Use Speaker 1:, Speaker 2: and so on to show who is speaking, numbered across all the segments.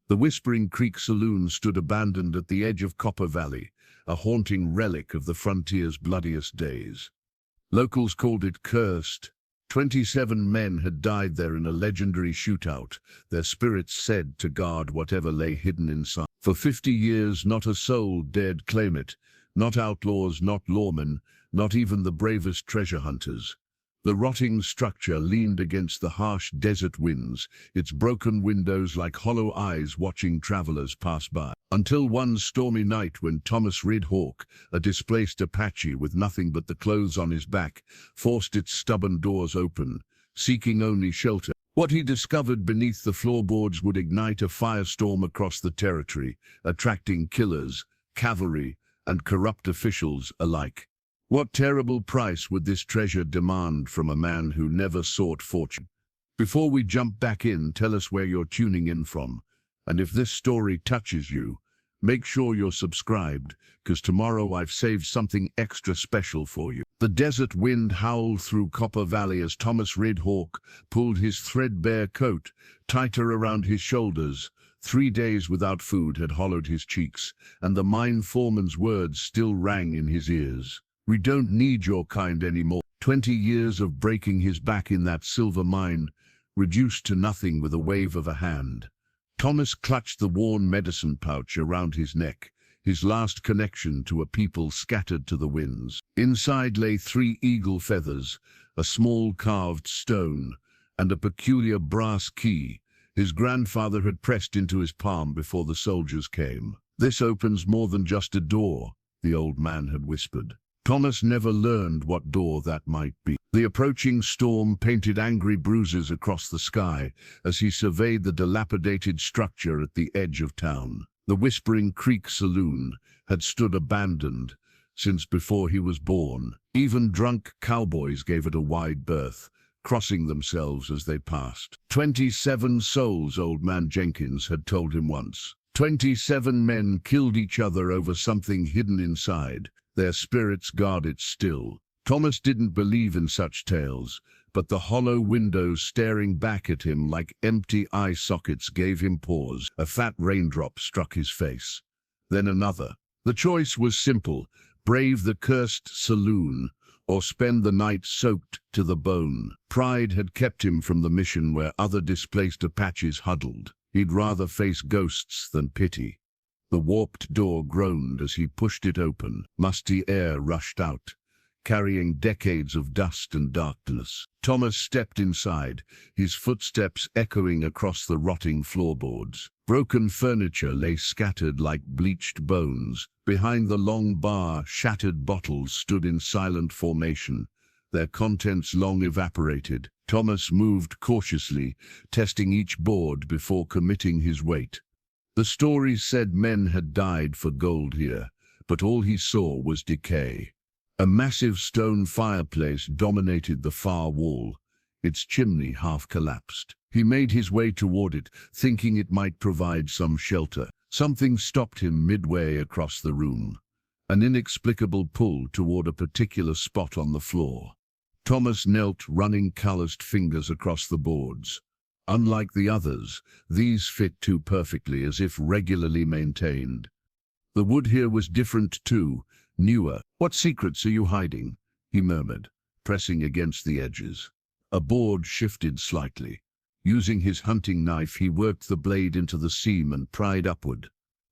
Speaker 1: The Whispering Creek Saloon stood abandoned at the edge of Copper Valley, a haunting relic of the frontier's bloodiest days. Locals called it cursed. 27 men had died there in a legendary shootout, their spirits said to guard whatever lay hidden inside. For 50 years, not a soul dared claim it, not outlaws, not lawmen, not even the bravest treasure hunters. The rotting structure leaned against the harsh desert winds, its broken windows like hollow eyes watching travelers pass by. Until one stormy night when Thomas Red Hawk, a displaced Apache with nothing but the clothes on his back, forced its stubborn doors open, seeking only shelter. What he discovered beneath the floorboards would ignite a firestorm across the territory, attracting killers, cavalry, and corrupt officials alike. What terrible price would this treasure demand from a man who never sought fortune? Before we jump back in, tell us where you're tuning in from. And if this story touches you, make sure you're subscribed, because tomorrow I've saved something extra special for you. The desert wind howled through Copper Valley as Thomas Red Hawk pulled his threadbare coat tighter around his shoulders. 3 days without food had hollowed his cheeks, and the mine foreman's words still rang in his ears. "We don't need your kind anymore." 20 years of breaking his back in that silver mine, reduced to nothing with a wave of a hand. Thomas clutched the worn medicine pouch around his neck, his last connection to a people scattered to the winds. Inside lay 3 eagle feathers, a small carved stone, and a peculiar brass key his grandfather had pressed into his palm before the soldiers came. "This opens more than just a door," the old man had whispered. Thomas never learned what door that might be. The approaching storm painted angry bruises across the sky as he surveyed the dilapidated structure at the edge of town. The Whispering Creek Saloon had stood abandoned since before he was born. Even drunk cowboys gave it a wide berth, crossing themselves as they passed. 27 souls, Old Man Jenkins had told him once. 27 men killed each other over something hidden inside. Their spirits guard it still. Thomas didn't believe in such tales, but the hollow windows staring back at him like empty eye sockets gave him pause. A fat raindrop struck his face. Then another. The choice was simple: brave the cursed saloon, or spend the night soaked to the bone. Pride had kept him from the mission where other displaced Apaches huddled. He'd rather face ghosts than pity. The warped door groaned as he pushed it open. Musty air rushed out, carrying decades of dust and darkness. Thomas stepped inside, his footsteps echoing across the rotting floorboards. Broken furniture lay scattered like bleached bones. Behind the long bar, shattered bottles stood in silent formation, their contents long evaporated. Thomas moved cautiously, testing each board before committing his weight. The stories said men had died for gold here, but all he saw was decay. A massive stone fireplace dominated the far wall, its chimney half collapsed. He made his way toward it, thinking it might provide some shelter. Something stopped him midway across the room, an inexplicable pull toward a particular spot on the floor. Thomas knelt, running calloused fingers across the boards. Unlike the others, these fit too perfectly, as if regularly maintained. The wood here was different too, newer. "What secrets are you hiding?" he murmured, pressing against the edges. A board shifted slightly. Using his hunting knife, he worked the blade into the seam and pried upward.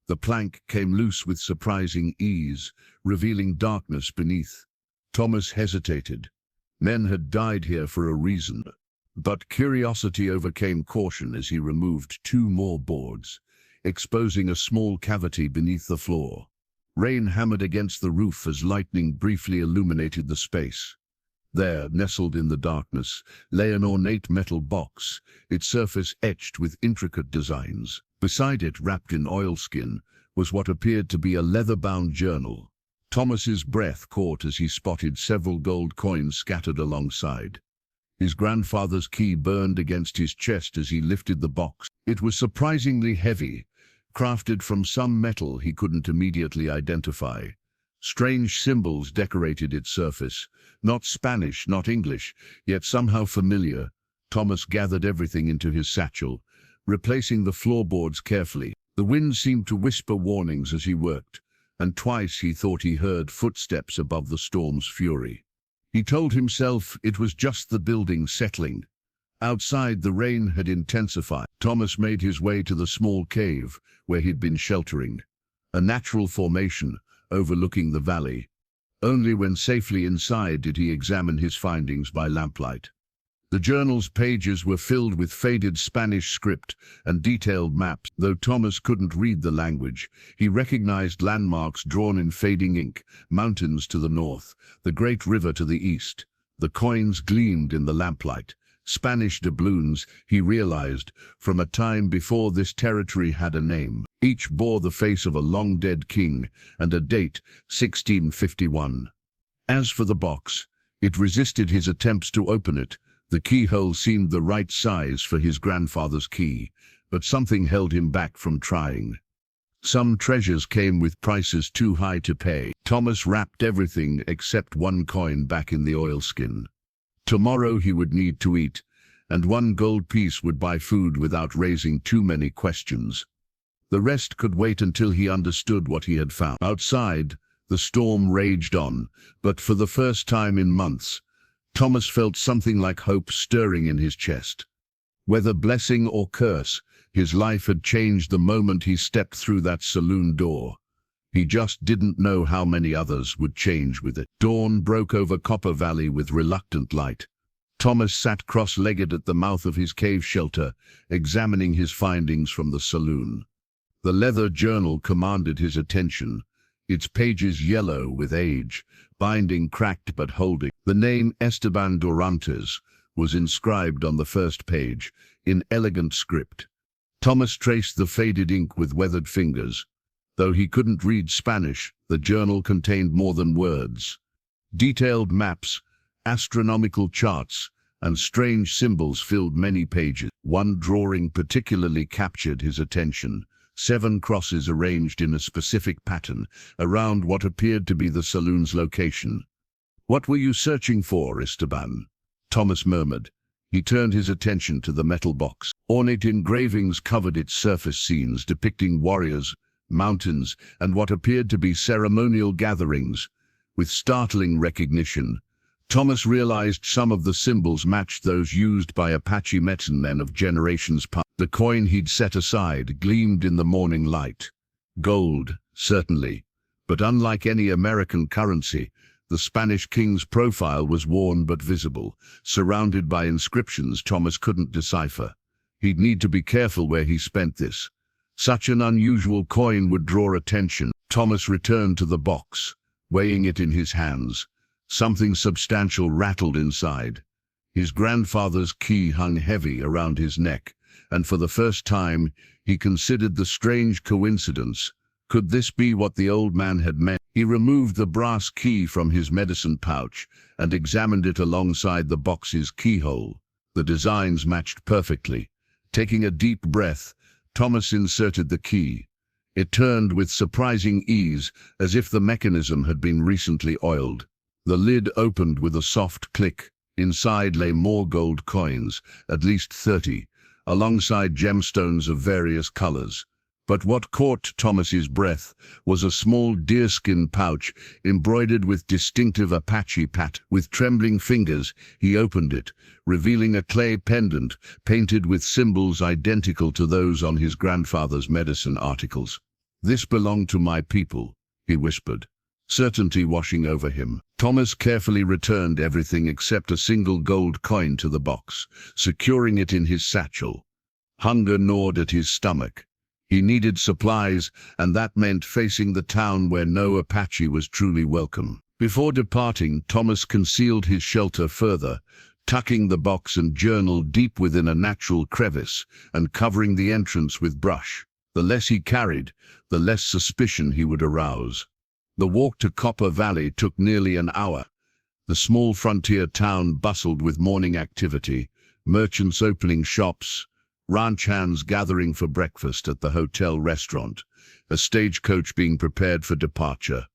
Speaker 1: The plank came loose with surprising ease, revealing darkness beneath. Thomas hesitated. Men had died here for a reason. But curiosity overcame caution as he removed 2 more boards, exposing a small cavity beneath the floor. Rain hammered against the roof as lightning briefly illuminated the space. There, nestled in the darkness, lay an ornate metal box, its surface etched with intricate designs. Beside it, wrapped in oilskin, was what appeared to be a leather-bound journal. Thomas's breath caught as he spotted several gold coins scattered alongside. His grandfather's key burned against his chest as he lifted the box. It was surprisingly heavy, crafted from some metal he couldn't immediately identify. Strange symbols decorated its surface, not Spanish, not English, yet somehow familiar. Thomas gathered everything into his satchel, replacing the floorboards carefully. The wind seemed to whisper warnings as he worked, and twice he thought he heard footsteps above the storm's fury. He told himself it was just the building settling. Outside, the rain had intensified. Thomas made his way to the small cave where he'd been sheltering, a natural formation overlooking the valley. Only when safely inside did he examine his findings by lamplight. The journal's pages were filled with faded Spanish script and detailed maps. Though Thomas couldn't read the language, he recognized landmarks drawn in fading ink, mountains to the north, the great river to the east. The coins gleamed in the lamplight. Spanish doubloons, he realized, from a time before this territory had a name. Each bore the face of a long-dead king and a date, 1651. As for the box, it resisted his attempts to open it. The keyhole seemed the right size for his grandfather's key, but something held him back from trying. Some treasures came with prices too high to pay. Thomas wrapped everything except one coin back in the oilskin. Tomorrow he would need to eat, and one gold piece would buy food without raising too many questions. The rest could wait until he understood what he had found. Outside, the storm raged on, but for the first time in months, Thomas felt something like hope stirring in his chest. Whether blessing or curse, his life had changed the moment he stepped through that saloon door. He just didn't know how many others would change with it. Dawn broke over Copper Valley with reluctant light. Thomas sat cross-legged at the mouth of his cave shelter, examining his findings from the saloon. The leather journal commanded his attention, its pages yellow with age, binding cracked but holding. The name Esteban Dorantes was inscribed on the first page, in elegant script. Thomas traced the faded ink with weathered fingers. Though he couldn't read Spanish, the journal contained more than words. Detailed maps, astronomical charts, and strange symbols filled many pages. One drawing particularly captured his attention. 7 crosses arranged in a specific pattern around what appeared to be the saloon's location. "What were you searching for, Esteban?" Thomas murmured. He turned his attention to the metal box. Ornate engravings covered its surface, scenes depicting warriors, mountains, and what appeared to be ceremonial gatherings. With startling recognition, Thomas realized some of the symbols matched those used by Apache medicine men of generations past. The coin he'd set aside gleamed in the morning light. Gold, certainly, but unlike any American currency, the Spanish king's profile was worn but visible, surrounded by inscriptions Thomas couldn't decipher. He'd need to be careful where he spent this. Such an unusual coin would draw attention. Thomas returned to the box, weighing it in his hands. Something substantial rattled inside. His grandfather's key hung heavy around his neck, and for the first time he considered the strange coincidence. Could this be what the old man had meant? He removed the brass key from his medicine pouch and examined it alongside the box's keyhole. The designs matched perfectly. Taking a deep breath, Thomas inserted the key. It turned with surprising ease, as if the mechanism had been recently oiled. The lid opened with a soft click. Inside lay more gold coins, at least 30, alongside gemstones of various colors. But what caught Thomas's breath was a small deerskin pouch embroidered with distinctive Apache pat. With trembling fingers, he opened it, revealing a clay pendant painted with symbols identical to those on his grandfather's medicine articles. "This belonged to my people," he whispered, certainty washing over him. Thomas carefully returned everything except a single gold coin to the box, securing it in his satchel. Hunger gnawed at his stomach. He needed supplies, and that meant facing the town where no Apache was truly welcome. Before departing, Thomas concealed his shelter further, tucking the box and journal deep within a natural crevice and covering the entrance with brush. The less he carried, the less suspicion he would arouse. The walk to Copper Valley took nearly an hour. The small frontier town bustled with morning activity, merchants opening shops, ranch hands gathering for breakfast at the hotel restaurant, a stagecoach being prepared for departure.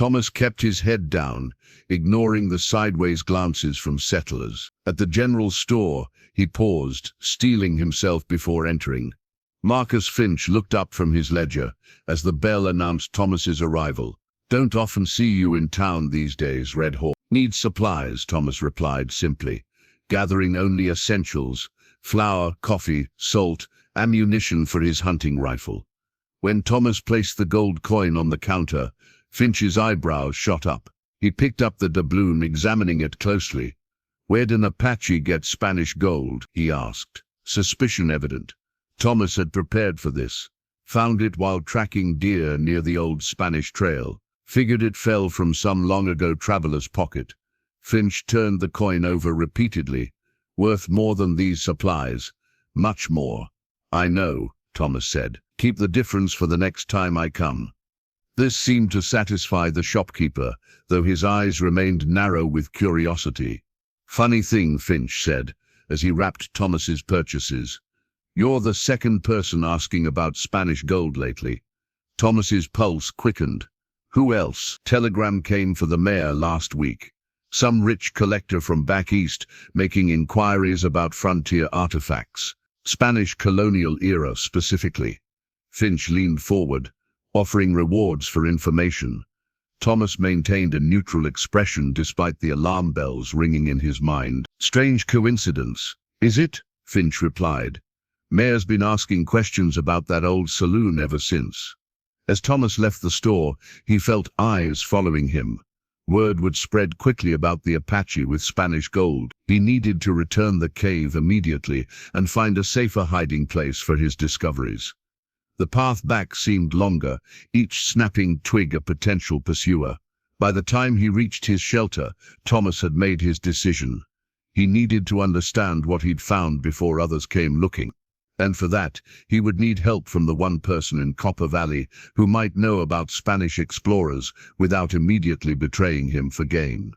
Speaker 1: Thomas kept his head down, ignoring the sideways glances from settlers. At the general store, he paused, steeling himself before entering. Marcus Finch looked up from his ledger as the bell announced Thomas's arrival. "Don't often see you in town these days, Red Hawk." "Need supplies," Thomas replied simply, gathering only essentials: flour, coffee, salt, ammunition for his hunting rifle. When Thomas placed the gold coin on the counter, Finch's eyebrows shot up. He picked up the doubloon, examining it closely. "Where'd an Apache get Spanish gold?" he asked, suspicion evident. Thomas had prepared for this. Found it while tracking deer near the old Spanish trail. Figured it fell from some long-ago traveler's pocket. Finch turned the coin over repeatedly. "Worth more than these supplies. Much more." "I know," Thomas said. "Keep the difference for the next time I come." This seemed to satisfy the shopkeeper, though his eyes remained narrow with curiosity. "Funny thing," Finch said, as he wrapped Thomas's purchases. "You're the second person asking about Spanish gold lately." Thomas's pulse quickened. "Who else?" "Telegram came for the mayor last week. Some rich collector from back east making inquiries about frontier artifacts. Spanish colonial era specifically." Finch leaned forward, offering rewards for information. Thomas maintained a neutral expression despite the alarm bells ringing in his mind. "Strange coincidence, is it?" Finch replied. "Mayor's been asking questions about that old saloon ever since." As Thomas left the store, he felt eyes following him. Word would spread quickly about the Apache with Spanish gold. He needed to return the cave immediately and find a safer hiding place for his discoveries. The path back seemed longer, each snapping twig a potential pursuer. By the time he reached his shelter, Thomas had made his decision. He needed to understand what he'd found before others came looking. And for that, he would need help from the one person in Copper Valley who might know about Spanish explorers without immediately betraying him for gain.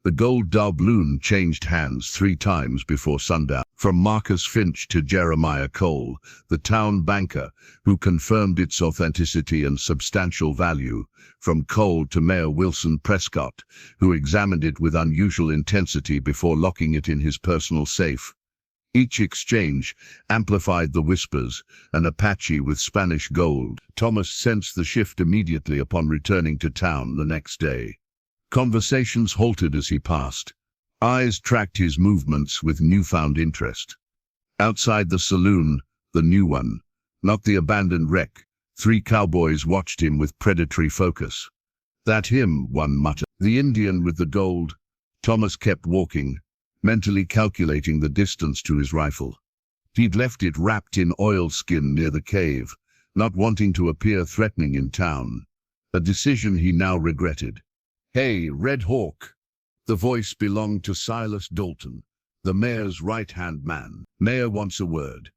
Speaker 1: The gold doubloon changed hands 3 times before sundown, from Marcus Finch to Jeremiah Cole, the town banker, who confirmed its authenticity and substantial value, from Cole to Mayor Wilson Prescott, who examined it with unusual intensity before locking it in his personal safe. Each exchange amplified the whispers, an Apache with Spanish gold. Thomas sensed the shift immediately upon returning to town the next day. Conversations halted as he passed. Eyes tracked his movements with newfound interest. Outside the saloon, the new one, not the abandoned wreck, 3 cowboys watched him with predatory focus. "That him," one muttered. "The Indian with the gold." Thomas kept walking, mentally calculating the distance to his rifle. He'd left it wrapped in oilskin near the cave, not wanting to appear threatening in town. A decision he now regretted. "Hey, Red Hawk." The voice belonged to Silas Dalton, the mayor's right-hand man. "Mayor wants a word."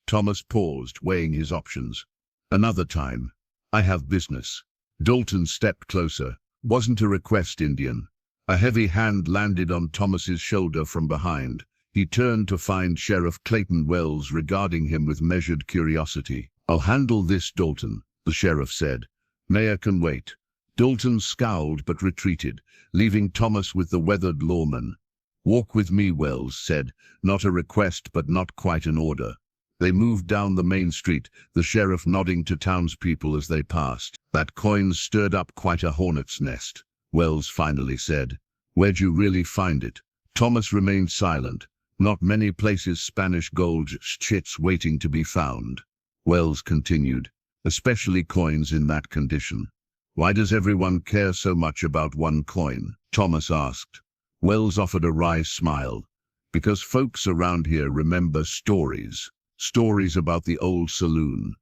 Speaker 1: Thomas paused, weighing his options. "Another time. I have business." Dalton stepped closer. "Wasn't a request, Indian." A heavy hand landed on Thomas's shoulder from behind. He turned to find Sheriff Clayton Wells regarding him with measured curiosity. "I'll handle this, Dalton," the sheriff said. "Mayor can wait." Dalton scowled but retreated, leaving Thomas with the weathered lawman. "Walk with me," Wells said, not a request but not quite an order. They moved down the main street, the sheriff nodding to townspeople as they passed. "That coin's stirred up quite a hornet's nest," Wells finally said. "Where'd you really find it?" Thomas remained silent. "Not many places Spanish gold shit's waiting to be found," Wells continued, "especially coins in that condition." "Why does everyone care so much about one coin?" Thomas asked. Wells offered a wry smile. "Because folks around here remember stories. Stories about the old saloon.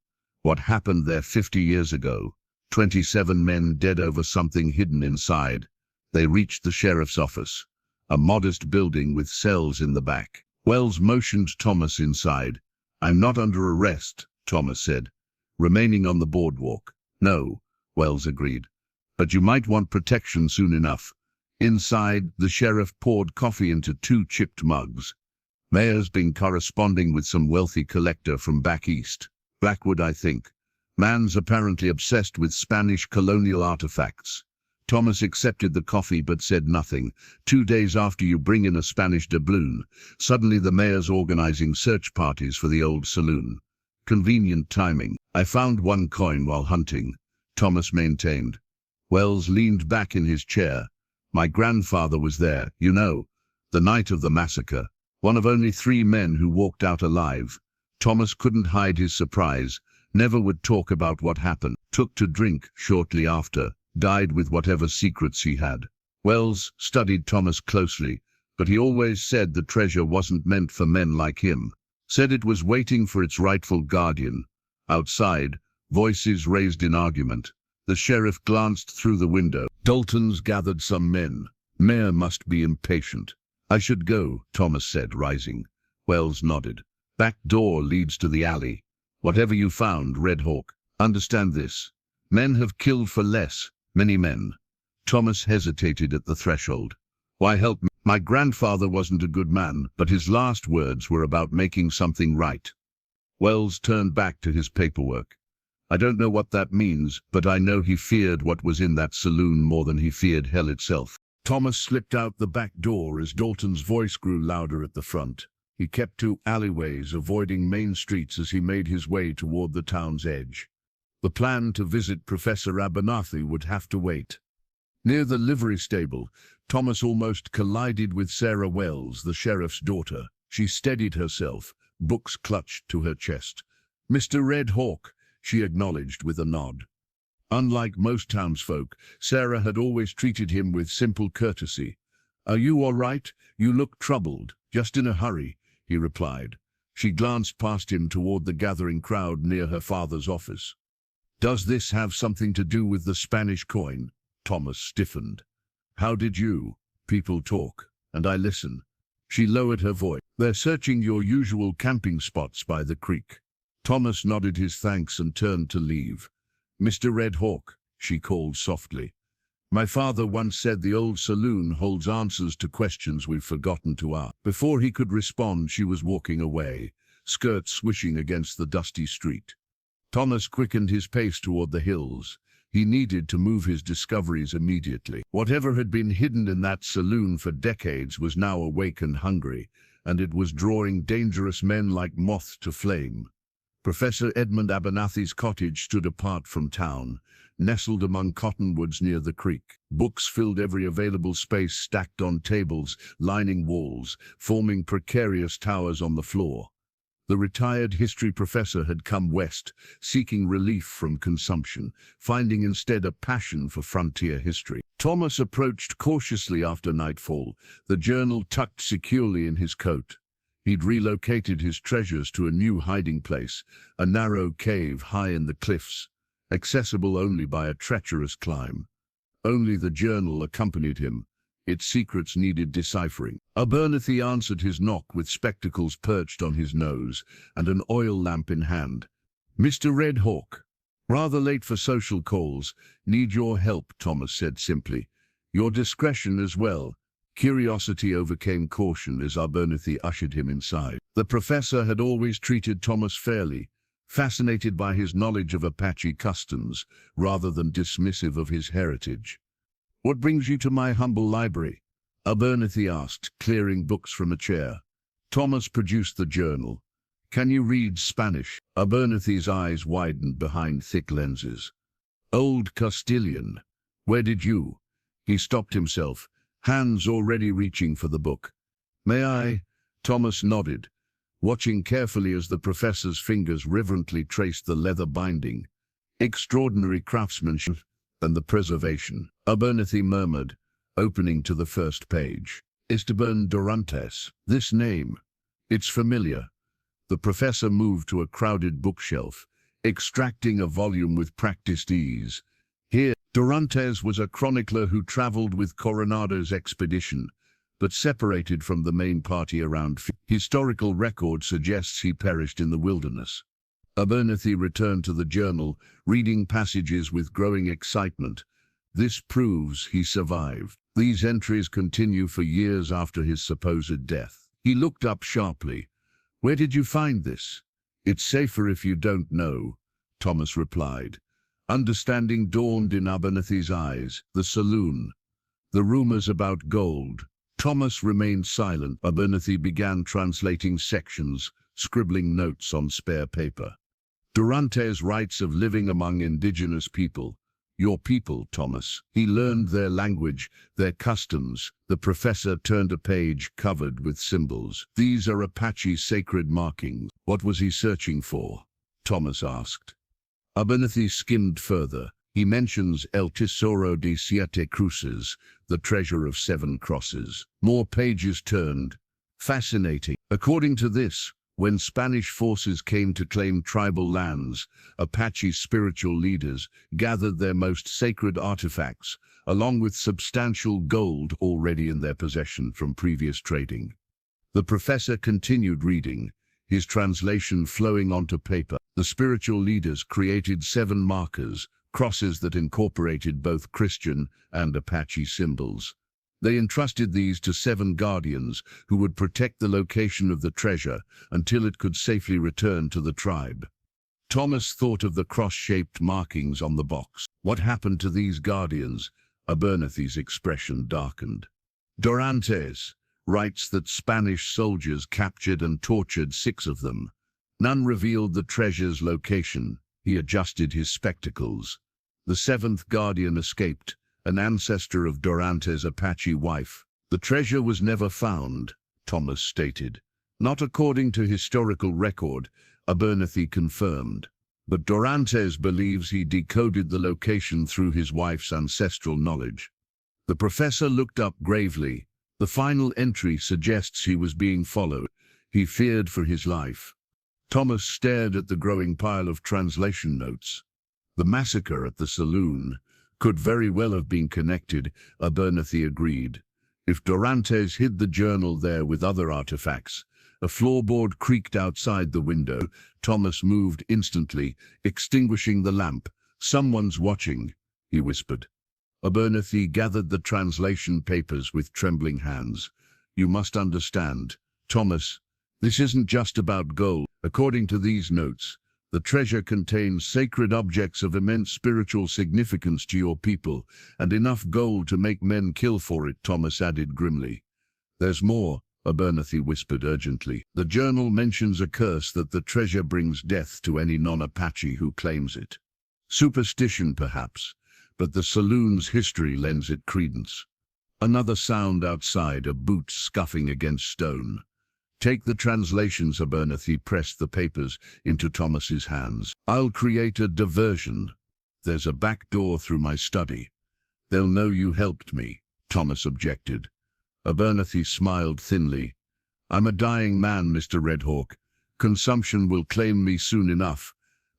Speaker 1: What happened there 50 years ago. 27 men dead over something hidden inside." They reached the sheriff's office, a modest building with cells in the back. Wells motioned Thomas inside. "I'm not under arrest," Thomas said, remaining on the boardwalk. "No," Wells agreed, "but you might want protection soon enough." Inside, the sheriff poured coffee into 2 chipped mugs. "Mayor's been corresponding with some wealthy collector from back east. Blackwood, I think. Man's apparently obsessed with Spanish colonial artifacts. Thomas accepted the coffee but said nothing. 2 days after you bring in a Spanish doubloon, suddenly the mayor's organizing search parties for the old saloon. Convenient timing. I found one coin while hunting, Thomas maintained. Wells leaned back in his chair. My grandfather was there, you know, the night of the massacre. One of only 3 men who walked out alive. Thomas couldn't hide his surprise, never would talk about what happened. Took to drink shortly after, died with whatever secrets he had. Wells studied Thomas closely, but he always said the treasure wasn't meant for men like him. Said it was waiting for its rightful guardian. Outside, voices raised in argument. The sheriff glanced through the window. Dalton's gathered some men. Mayor must be impatient. I should go, Thomas said, rising. Wells nodded. Back door leads to the alley. Whatever you found, Red Hawk, understand this. Men have killed for less, many men. Thomas hesitated at the threshold. Why help me? My grandfather wasn't a good man, but his last words were about making something right. Wells turned back to his paperwork. I don't know what that means, but I know he feared what was in that saloon more than he feared hell itself. Thomas slipped out the back door as Dalton's voice grew louder at the front. He kept to alleyways, avoiding main streets as he made his way toward the town's edge. The plan to visit Professor Abernathy would have to wait. Near the livery stable, Thomas almost collided with Sarah Wells, the sheriff's daughter. She steadied herself, books clutched to her chest. Mr. Red Hawk, she acknowledged with a nod. Unlike most townsfolk, Sarah had always treated him with simple courtesy. Are you all right? You look troubled. Just in a hurry, he replied. She glanced past him toward the gathering crowd near her father's office. Does this have something to do with the Spanish coin? Thomas stiffened. How did you? People talk, and I listen. She lowered her voice. They're searching your usual camping spots by the creek. Thomas nodded his thanks and turned to leave. Mr. Red Hawk, she called softly. My father once said the old saloon holds answers to questions we've forgotten to ask. Before he could respond, she was walking away, skirts swishing against the dusty street. Thomas quickened his pace toward the hills. He needed to move his discoveries immediately. Whatever had been hidden in that saloon for decades was now awake and hungry, and it was drawing dangerous men like moth to flame. Professor Edmund Abernathy's cottage stood apart from town, nestled among cottonwoods near the creek. Books filled every available space, stacked on tables, lining walls, forming precarious towers on the floor. The retired history professor had come west, seeking relief from consumption, finding instead a passion for frontier history. Thomas approached cautiously after nightfall, the journal tucked securely in his coat. He'd relocated his treasures to a new hiding place, a narrow cave high in the cliffs, accessible only by a treacherous climb. Only the journal accompanied him. Its secrets needed deciphering. Abernathy answered his knock with spectacles perched on his nose and an oil lamp in hand. Mr. Red Hawk, rather late for social calls, need your help, Thomas said simply. Your discretion as well. Curiosity overcame caution as Abernathy ushered him inside. The professor had always treated Thomas fairly, fascinated by his knowledge of Apache customs, rather than dismissive of his heritage. What brings you to my humble library? Abernathy asked, clearing books from a chair. Thomas produced the journal. Can you read Spanish? Abernathy's eyes widened behind thick lenses. Old Castilian. Where did you? He stopped himself, hands already reaching for the book. May I? Thomas nodded, watching carefully as the professor's fingers reverently traced the leather binding. Extraordinary craftsmanship and the preservation. Abernathy murmured, opening to the first page. Esteban Dorantes. This name. It's familiar. The professor moved to a crowded bookshelf, extracting a volume with practiced ease. Here, Dorantes was a chronicler who traveled with Coronado's expedition, but separated from the main party around. Historical record suggests he perished in the wilderness. Abernathy returned to the journal, reading passages with growing excitement. This proves he survived. These entries continue for years after his supposed death. He looked up sharply. Where did you find this? It's safer if you don't know, Thomas replied. Understanding dawned in Abernathy's eyes. The saloon. The rumors about gold. Thomas remained silent. Abernathy began translating sections, scribbling notes on spare paper. Durante's rights of living among indigenous people. Your people, Thomas. He learned their language, their customs. The professor turned a page covered with symbols. These are Apache sacred markings. What was he searching for? Thomas asked. Abernathy skimmed further. He mentions El Tesoro de Siete Cruces, the treasure of 7 crosses. More pages turned. Fascinating. According to this, when Spanish forces came to claim tribal lands, Apache spiritual leaders gathered their most sacred artifacts, along with substantial gold already in their possession from previous trading. The professor continued reading, his translation flowing onto paper. The spiritual leaders created 7 markers, crosses that incorporated both Christian and Apache symbols. They entrusted these to 7 guardians who would protect the location of the treasure until it could safely return to the tribe. Thomas thought of the cross-shaped markings on the box. What happened to these guardians? Abernathy's expression darkened. Dorantes writes that Spanish soldiers captured and tortured 6 of them. None revealed the treasure's location. He adjusted his spectacles. The 7th guardian escaped, an ancestor of Dorante's Apache wife. The treasure was never found, Thomas stated. Not according to historical record, Abernathy confirmed. But Dorantes believes he decoded the location through his wife's ancestral knowledge. The professor looked up gravely. The final entry suggests he was being followed. He feared for his life. Thomas stared at the growing pile of translation notes. The massacre at the saloon could very well have been connected, Abernathy agreed. If Dorantes hid the journal there with other artifacts. A floorboard creaked outside the window. Thomas moved instantly, extinguishing the lamp. Someone's watching, he whispered. Abernathy gathered the translation papers with trembling hands. You must understand, Thomas, this isn't just about gold. According to these notes, the treasure contains sacred objects of immense spiritual significance to your people, and enough gold to make men kill for it, Thomas added grimly. There's more, Abernathy whispered urgently. The journal mentions a curse that the treasure brings death to any non-Apache who claims it. Superstition, perhaps, but the saloon's history lends it credence. Another sound outside, a boot scuffing against stone. Take the translations, Abernathy pressed the papers into Thomas's hands. I'll create a diversion. There's a back door through my study. They'll know you helped me, Thomas objected. Abernathy smiled thinly. I'm a dying man, Mr. Redhawk. Consumption will claim me soon enough,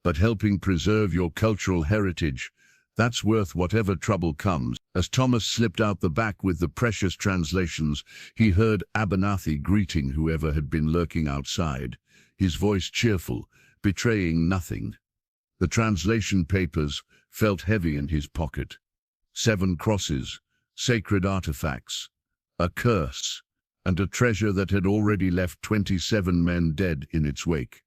Speaker 1: but helping preserve your cultural heritage, that's worth whatever trouble comes. As Thomas slipped out the back with the precious translations, he heard Abernathy greeting whoever had been lurking outside, his voice cheerful, betraying nothing. The translation papers felt heavy in his pocket. 7 crosses, sacred artifacts, a curse, and a treasure that had already left 27 men dead in its wake.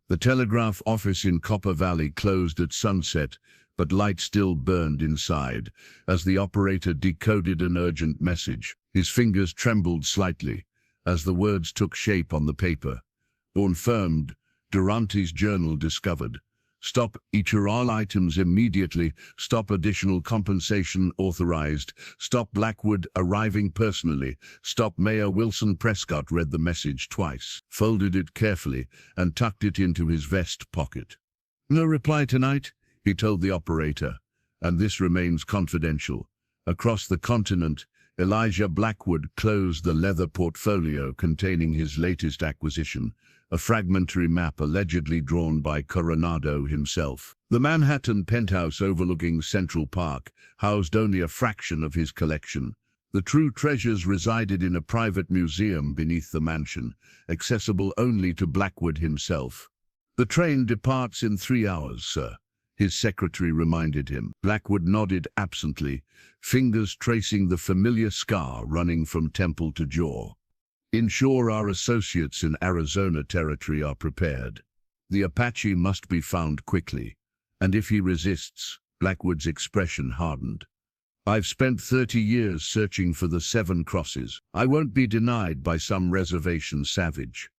Speaker 1: The telegraph office in Copper Valley closed at sunset, but light still burned inside as the operator decoded an urgent message. His fingers trembled slightly as the words took shape on the paper. Confirmed, Durante's journal discovered. Stop each all items immediately. Stop additional compensation authorized. Stop Blackwood arriving personally. Stop Mayor Wilson. Prescott read the message twice, folded it carefully, and tucked it into his vest pocket. No reply tonight, he told the operator, and this remains confidential. Across the continent, Elijah Blackwood closed the leather portfolio containing his latest acquisition, a fragmentary map allegedly drawn by Coronado himself. The Manhattan penthouse overlooking Central Park housed only a fraction of his collection. The true treasures resided in a private museum beneath the mansion, accessible only to Blackwood himself. The train departs in 3 hours, sir, his secretary reminded him. Blackwood nodded absently, fingers tracing the familiar scar running from temple to jaw. Ensure our associates in Arizona territory are prepared. The Apache must be found quickly, and if he resists, Blackwood's expression hardened. I've spent 30 years searching for the 7 crosses. I won't be denied by some reservation savage.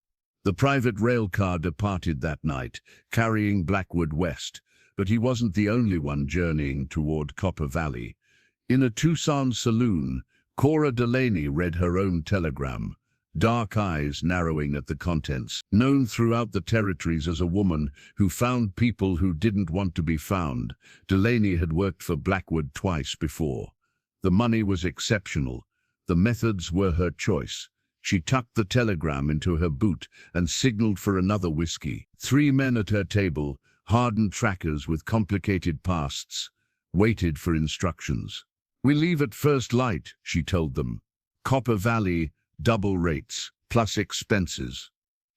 Speaker 1: The private rail car departed that night, carrying Blackwood west, but he wasn't the only one journeying toward Copper Valley. In a Tucson saloon, Cora Delaney read her own telegram, dark eyes narrowing at the contents. Known throughout the territories as a woman who found people who didn't want to be found, Delaney had worked for Blackwood twice before. The money was exceptional. The methods were her choice. She tucked the telegram into her boot and signaled for another whiskey. 3 men at her table, hardened trackers with complicated pasts, waited for instructions. "We leave at first light," she told them. "Copper Valley, double rates, plus expenses."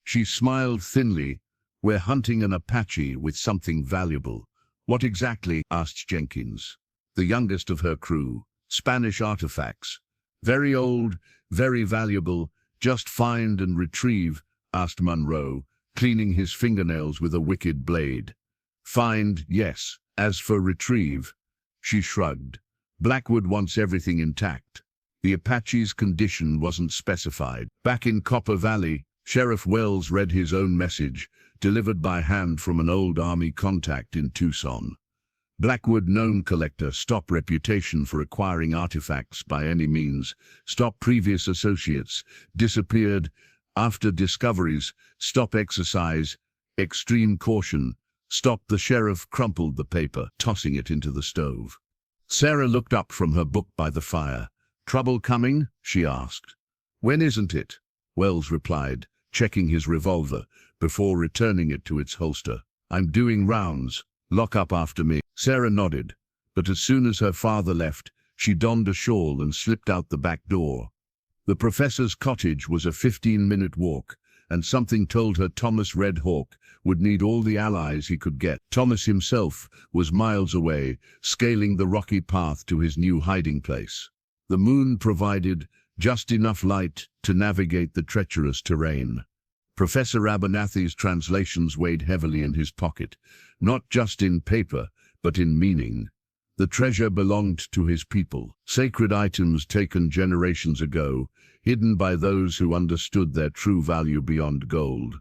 Speaker 1: She smiled thinly. "We're hunting an Apache with something valuable." "What exactly?" asked Jenkins, the youngest of her crew. "Spanish artifacts. Very old, very valuable. Just find and retrieve," asked Monroe, cleaning his fingernails with a wicked blade. "Find, yes. As for retrieve," she shrugged. "Blackwood wants everything intact." The Apache's condition wasn't specified. Back in Copper Valley, Sheriff Wells read his own message, delivered by hand from an old Army contact in Tucson. "Blackwood, known collector, stop reputation for acquiring artifacts by any means. Stop previous associates. Disappeared. After discoveries. Stop exercise. Extreme caution. Stop." The sheriff crumpled the paper, tossing it into the stove. Sarah looked up from her book by the fire. "Trouble coming?" she asked. "When isn't it?" Wells replied, checking his revolver before returning it to its holster. "I'm doing rounds. Lock up after me." Sarah nodded, but as soon as her father left, she donned a shawl and slipped out the back door. The professor's cottage was a 15-minute walk, and something told her Thomas Red Hawk would need all the allies he could get. Thomas himself was miles away, scaling the rocky path to his new hiding place. The moon provided just enough light to navigate the treacherous terrain. Professor Abernathy's translations weighed heavily in his pocket, not just in paper, but in meaning. The treasure belonged to his people, sacred items taken generations ago, hidden by those who understood their true value beyond gold.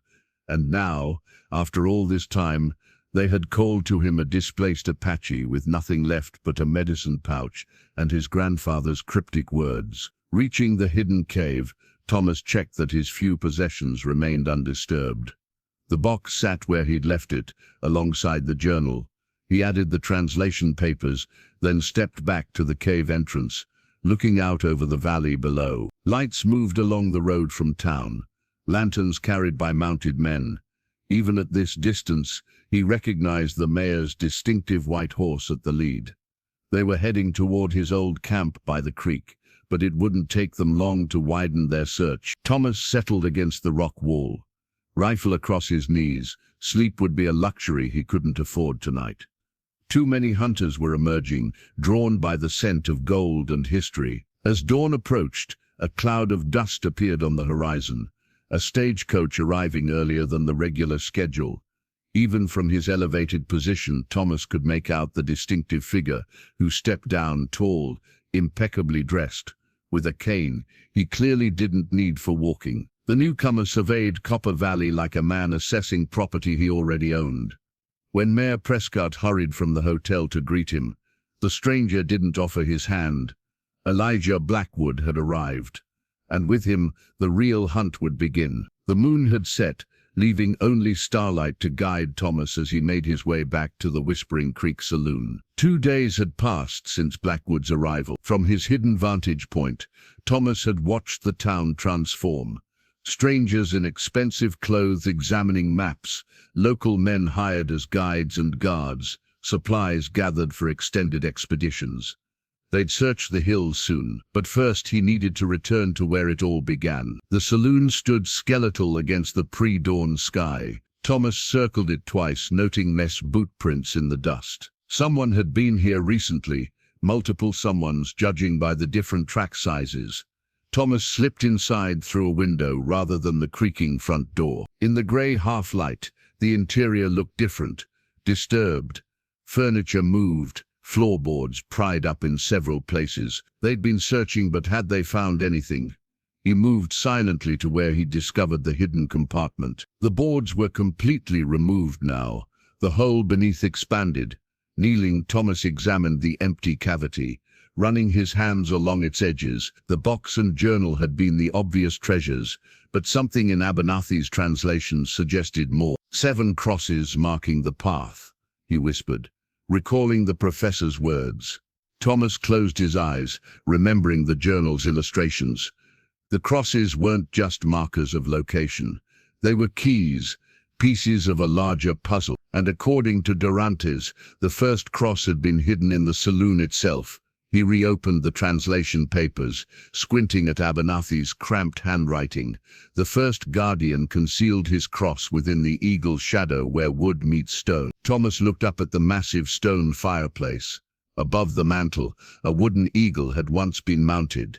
Speaker 1: And now, after all this time, they had called to him a displaced Apache with nothing left but a medicine pouch and his grandfather's cryptic words. Reaching the hidden cave, Thomas checked that his few possessions remained undisturbed. The box sat where he'd left it, alongside the journal. He added the translation papers, then stepped back to the cave entrance, looking out over the valley below. Lights moved along the road from town, lanterns carried by mounted men. Even at this distance, he recognized the mayor's distinctive white horse at the lead. They were heading toward his old camp by the creek, but it wouldn't take them long to widen their search. Thomas settled against the rock wall. Rifle across his knees, sleep would be a luxury he couldn't afford tonight. Too many hunters were emerging, drawn by the scent of gold and history. As dawn approached, a cloud of dust appeared on the horizon, a stagecoach arriving earlier than the regular schedule. Even from his elevated position, Thomas could make out the distinctive figure, who stepped down tall, impeccably dressed. With a cane he clearly didn't need for walking. The newcomer surveyed Copper Valley like a man assessing property he already owned. When Mayor Prescott hurried from the hotel to greet him, the stranger didn't offer his hand. Elijah Blackwood had arrived, and with him the real hunt would begin. The moon had set, leaving only starlight to guide Thomas as he made his way back to the Whispering Creek Saloon. 2 days had passed since Blackwood's arrival. From his hidden vantage point, Thomas had watched the town transform. Strangers in expensive clothes examining maps, local men hired as guides and guards, supplies gathered for extended expeditions. They'd search the hills soon, but first he needed to return to where it all began. The saloon stood skeletal against the pre-dawn sky. Thomas circled it twice, noting mess boot prints in the dust. Someone had been here recently, multiple someones judging by the different track sizes. Thomas slipped inside through a window rather than the creaking front door. In the grey half-light, the interior looked different, disturbed. Furniture moved, floorboards pried up in several places. They'd been searching, but had they found anything? He moved silently to where he discovered the hidden compartment. The boards were completely removed now, the hole beneath expanded. Kneeling, Thomas examined the empty cavity, running his hands along its edges. The box and journal had been the obvious treasures, but something in Abernathy's translation suggested more. 7 crosses marking the path, he whispered, recalling the professor's words. Thomas closed his eyes, remembering the journal's illustrations. The crosses weren't just markers of location. They were keys, pieces of a larger puzzle. And according to Durantes, the first cross had been hidden in the saloon itself. He reopened the translation papers, squinting at Abernathy's cramped handwriting. The first guardian concealed his cross within the eagle's shadow where wood meets stone. Thomas looked up at the massive stone fireplace. Above the mantel, a wooden eagle had once been mounted.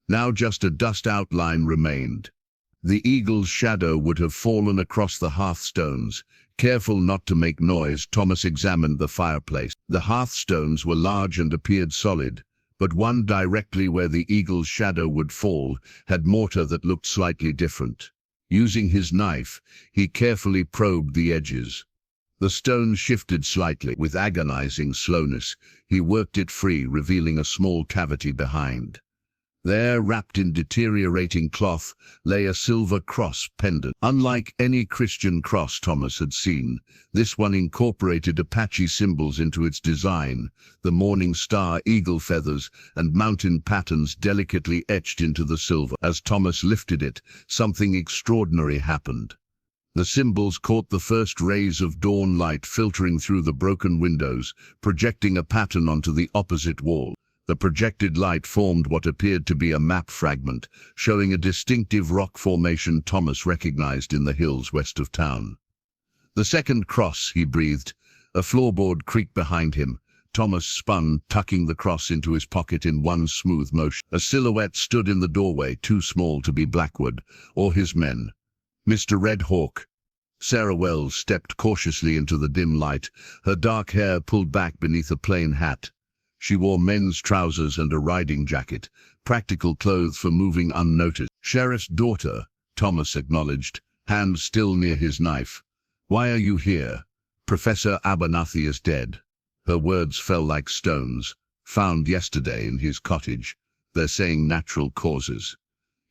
Speaker 1: Now just a dust outline remained. The eagle's shadow would have fallen across the hearthstones. Careful not to make noise, Thomas examined the fireplace. The hearthstones were large and appeared solid, but one directly where the eagle's shadow would fall had mortar that looked slightly different. Using his knife, he carefully probed the edges. The stone shifted slightly. With agonizing slowness, he worked it free, revealing a small cavity behind. There, wrapped in deteriorating cloth, lay a silver cross pendant. Unlike any Christian cross Thomas had seen, this one incorporated Apache symbols into its design, the morning star, eagle feathers, and mountain patterns delicately etched into the silver. As Thomas lifted it, something extraordinary happened. The symbols caught the first rays of dawn light filtering through the broken windows, projecting a pattern onto the opposite wall. The projected light formed what appeared to be a map fragment, showing a distinctive rock formation Thomas recognized in the hills west of town. The second cross, he breathed. A floorboard creaked behind him. Thomas spun, tucking the cross into his pocket in one smooth motion. A silhouette stood in the doorway, too small to be Blackwood or his men. Mr. Red Hawk. Sarah Wells stepped cautiously into the dim light, her dark hair pulled back beneath a plain hat. She wore men's trousers and a riding jacket, practical clothes for moving unnoticed. Sheriff's daughter, Thomas acknowledged, hand still near his knife. Why are you here? Professor Abernathy is dead. Her words fell like stones. Found yesterday in his cottage. They're saying natural causes.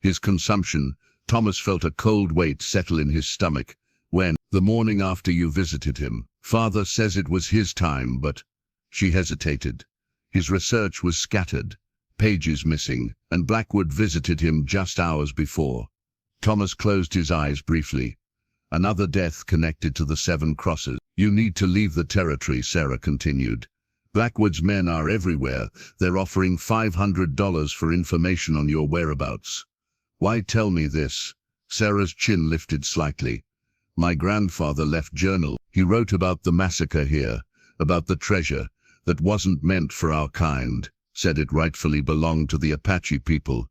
Speaker 1: His consumption. Thomas felt a cold weight settle in his stomach. When? The morning after you visited him. Father says it was his time, but... She hesitated. His research was scattered, pages missing, and Blackwood visited him just hours before. Thomas closed his eyes briefly. Another death connected to the 7 crosses. You need to leave the territory, Sarah continued. Blackwood's men are everywhere. They're offering $500 for information on your whereabouts. Why tell me this? Sarah's chin lifted slightly. My grandfather left journal. He wrote about the massacre here, about the treasure that wasn't meant for our kind, said it rightfully belonged to the Apache people.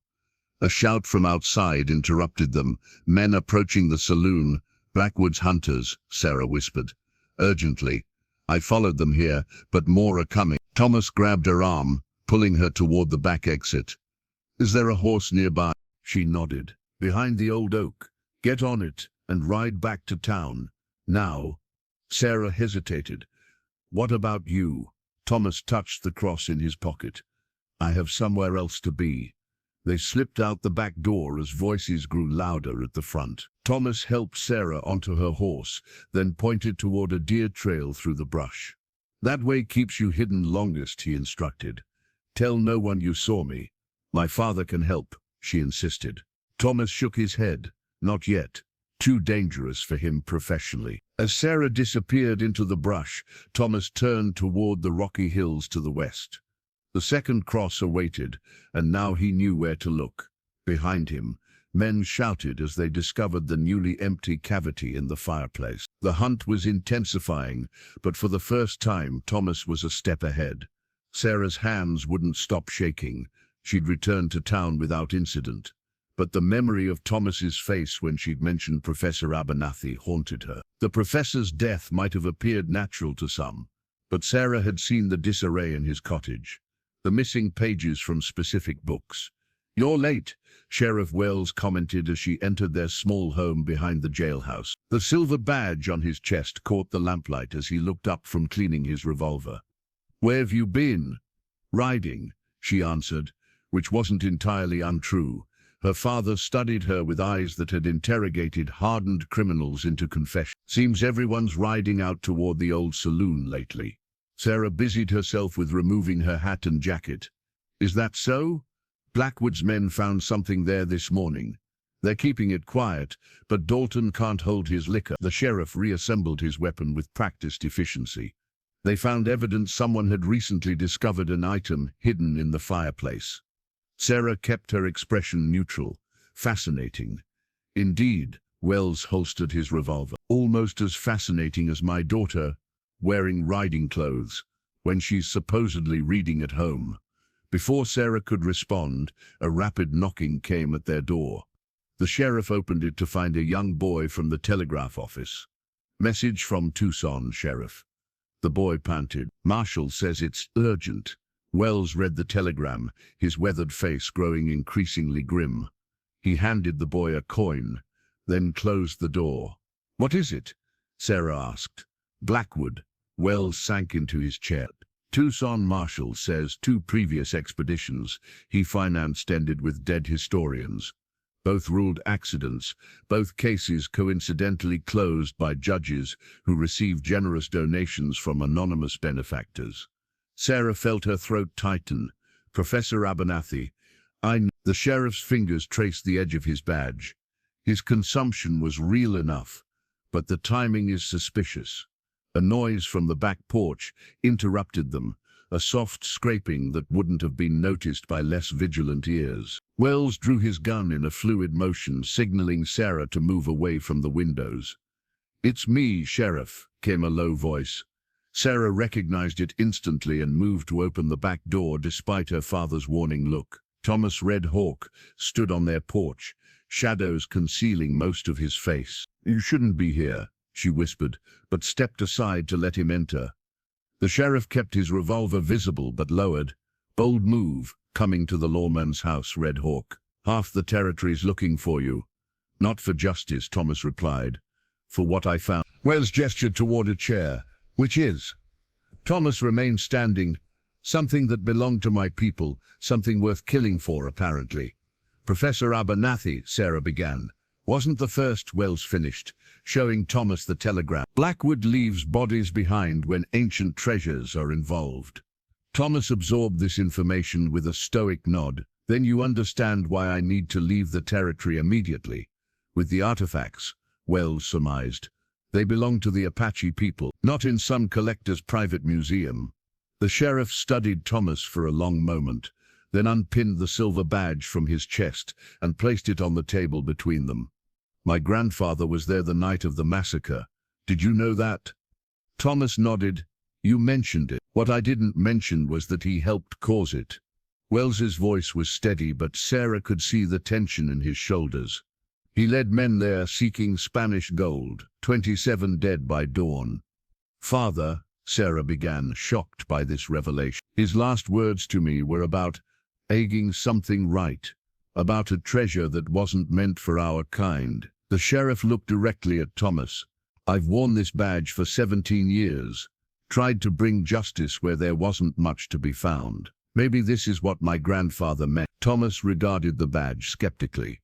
Speaker 1: A shout from outside interrupted them. Men approaching the saloon. Blackwood's hunters, Sarah whispered. Urgently. I followed them here, but more are coming. Thomas grabbed her arm, pulling her toward the back exit. Is there a horse nearby? She nodded. Behind the old oak. Get on it and ride back to town. Now. Sarah hesitated. What about you? Thomas touched the cross in his pocket. I have somewhere else to be. They slipped out the back door as voices grew louder at the front. Thomas helped Sarah onto her horse, then pointed toward a deer trail through the brush. That way keeps you hidden longest, he instructed. Tell no one you saw me. My father can help, she insisted. Thomas shook his head. Not yet. Too dangerous for him professionally. As Sarah disappeared into the brush, Thomas turned toward the rocky hills to the west. The second cross awaited, and now he knew where to look. Behind him, men shouted as they discovered the newly empty cavity in the fireplace. The hunt was intensifying, but for the first time Thomas was a step ahead. Sarah's hands wouldn't stop shaking. She'd returned to town without incident. But the memory of Thomas's face when she'd mentioned Professor Abernathy haunted her. The professor's death might have appeared natural to some, But Sarah had seen the disarray in his cottage, the missing pages from specific books. "You're late," Sheriff Wells commented as she entered their small home behind the jailhouse. The silver badge on his chest caught the lamplight as he looked up from cleaning his revolver. "Where have you been?" "Riding," she answered, which wasn't entirely untrue. Her father studied her with eyes that had interrogated hardened criminals into confession. "Seems everyone's riding out toward the old saloon lately." Sarah busied herself with removing her hat and jacket. "Is that so? Blackwood's men found something there this morning. They're keeping it quiet, but Dalton can't hold his liquor." The sheriff reassembled his weapon with practiced efficiency. "They found evidence someone had recently discovered an item hidden in the fireplace." Sarah kept her expression neutral. "Fascinating." "Indeed." Wells holstered his revolver. "Almost as fascinating as my daughter wearing riding clothes when she's supposedly reading at home." Before Sarah could respond, a rapid knocking came at their door. The sheriff opened it to find a young boy from the telegraph office. "Message from Tucson, Sheriff." The boy panted. "Marshall says it's urgent." Wells read the telegram, his weathered face growing increasingly grim. He handed the boy a coin, then closed the door. "What is it?" Sarah asked. "Blackwood." Wells sank into his chair. "Tucson Marshall says 2 previous expeditions he financed ended with dead historians. Both ruled accidents, both cases coincidentally closed by judges who received generous donations from anonymous benefactors." Sarah felt her throat tighten. "Professor Abernathy, The sheriff's fingers traced the edge of his badge. "His consumption was real enough, but the timing is suspicious." A noise from the back porch interrupted them, a soft scraping that wouldn't have been noticed by less vigilant ears. Wells drew his gun in a fluid motion, signaling Sarah to move away from the windows. "It's me, Sheriff," came a low voice. Sarah recognized it instantly and moved to open the back door despite her father's warning look. Thomas Red Hawk stood on their porch, shadows concealing most of his face. "You shouldn't be here," she whispered, but stepped aside to let him enter. The sheriff kept his revolver visible but lowered. "Bold move, coming to the lawman's house, Red Hawk. Half the territory's looking for you." "Not for justice," Thomas replied. "For what I found." Wells gestured toward a chair. "Which is?" Thomas remained standing. "Something that belonged to my people, something worth killing for, apparently." "Professor Abernathy," Sarah began. "Wasn't the first," Wells finished, showing Thomas the telegram. "Blackwood leaves bodies behind when ancient treasures are involved." Thomas absorbed this information with a stoic nod. "Then you understand why I need to leave the territory immediately." "With the artifacts," Wells surmised. "They belong to the Apache people, not in some collector's private museum." The sheriff studied Thomas for a long moment, then unpinned the silver badge from his chest and placed it on the table between them. "My grandfather was there the night of the massacre. Did you know that?" Thomas nodded. "You mentioned it. What I didn't mention was that he helped cause it." Wells's voice was steady, but Sarah could see the tension in his shoulders. "He led men there seeking Spanish gold, 27 dead by dawn." "Father," Sarah began, shocked by this revelation. "His last words to me were about egging something right, about a treasure that wasn't meant for our kind." The sheriff looked directly at Thomas. "I've worn this badge for 17 years, tried to bring justice where there wasn't much to be found. Maybe this is what my grandfather meant." Thomas regarded the badge skeptically.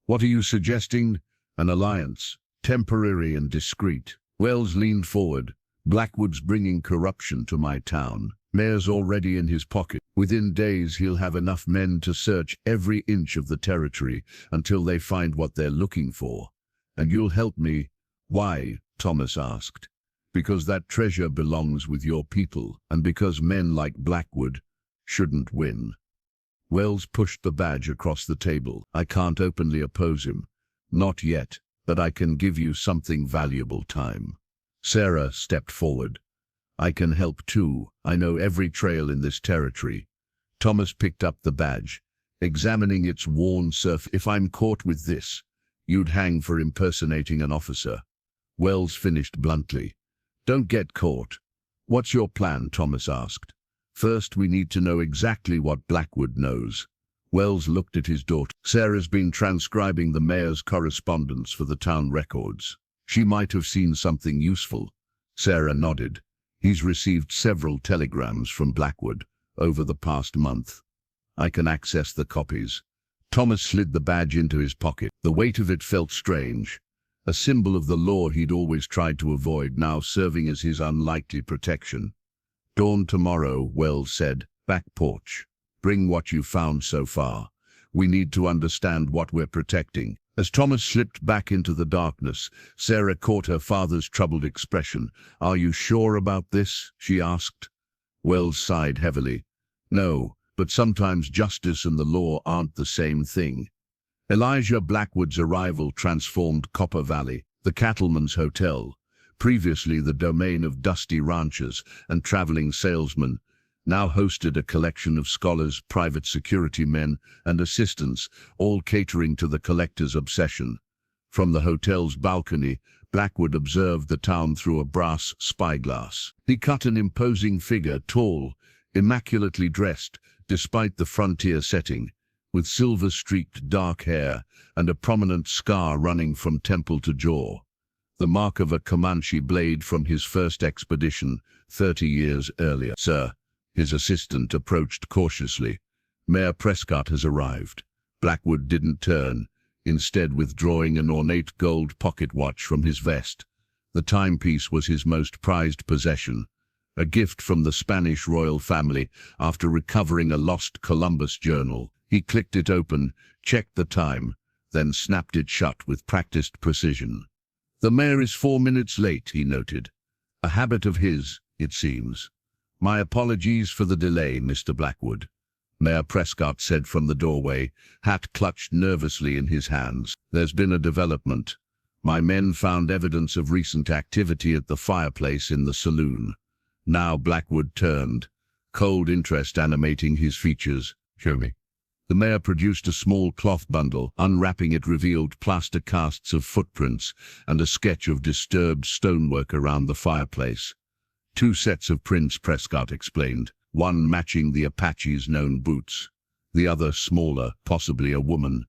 Speaker 1: "What are you suggesting?" "An alliance, temporary and discreet." Wells leaned forward. "Blackwood's bringing corruption to my town. Mayor's already in his pocket. Within days he'll have enough men to search every inch of the territory until they find what they're looking for. And you'll help me." "Why?" Thomas asked. "Because that treasure belongs with your people, and because men like Blackwood shouldn't win." Wells pushed the badge across the table. "I can't openly oppose him. Not yet, but I can give you something valuable: time." Sarah stepped forward. "I can help too. I know every trail in this territory." Thomas picked up the badge, examining its worn surface. "If I'm caught with this, you'd hang for impersonating an officer." Wells finished bluntly. "Don't get caught." "What's your plan?" Thomas asked. "First, we need to know exactly what Blackwood knows." Wells looked at his daughter. "Sarah's been transcribing the mayor's correspondence for the town records. She might have seen something useful." Sarah nodded. "He's received several telegrams from Blackwood over the past month. I can access the copies." Thomas slid the badge into his pocket. The weight of it felt strange. A symbol of the law he'd always tried to avoid, now serving as his unlikely protection. "Dawn tomorrow," Wells said. "Back porch. Bring what you've found so far. We need to understand what we're protecting." As Thomas slipped back into the darkness, Sarah caught her father's troubled expression. "Are you sure about this?" she asked. Wells sighed heavily. "No, but sometimes justice and the law aren't the same thing." Elijah Blackwood's arrival transformed Copper Valley, the cattleman's hotel, previously the domain of dusty ranchers and traveling salesmen, now hosted a collection of scholars, private security men, and assistants, all catering to the collector's obsession. From the hotel's balcony, Blackwood observed the town through a brass spyglass. He cut an imposing figure, tall, immaculately dressed, despite the frontier setting, with silver-streaked dark hair and a prominent scar running from temple to jaw, the mark of a Comanche blade from his first expedition 30 years earlier. "Sir," his assistant approached cautiously. "Mayor Prescott has arrived." Blackwood didn't turn, instead withdrawing an ornate gold pocket watch from his vest. The timepiece was his most prized possession, a gift from the Spanish royal family after recovering a lost Columbus journal. He clicked it open, checked the time, then snapped it shut with practiced precision. "The mayor is 4 minutes late," he noted. "A habit of his, it seems." "My apologies for the delay, Mr. Blackwood," Mayor Prescott said from the doorway, hat clutched nervously in his hands. "There's been a development. My men found evidence of recent activity at the fireplace in the saloon." Now Blackwood turned, cold interest animating his features. "Show me." The mayor produced a small cloth bundle. Unwrapping it revealed plaster casts of footprints and a sketch of disturbed stonework around the fireplace. "2 sets of prints," Prescott explained, one matching the Apache's known boots, the other smaller, possibly a woman.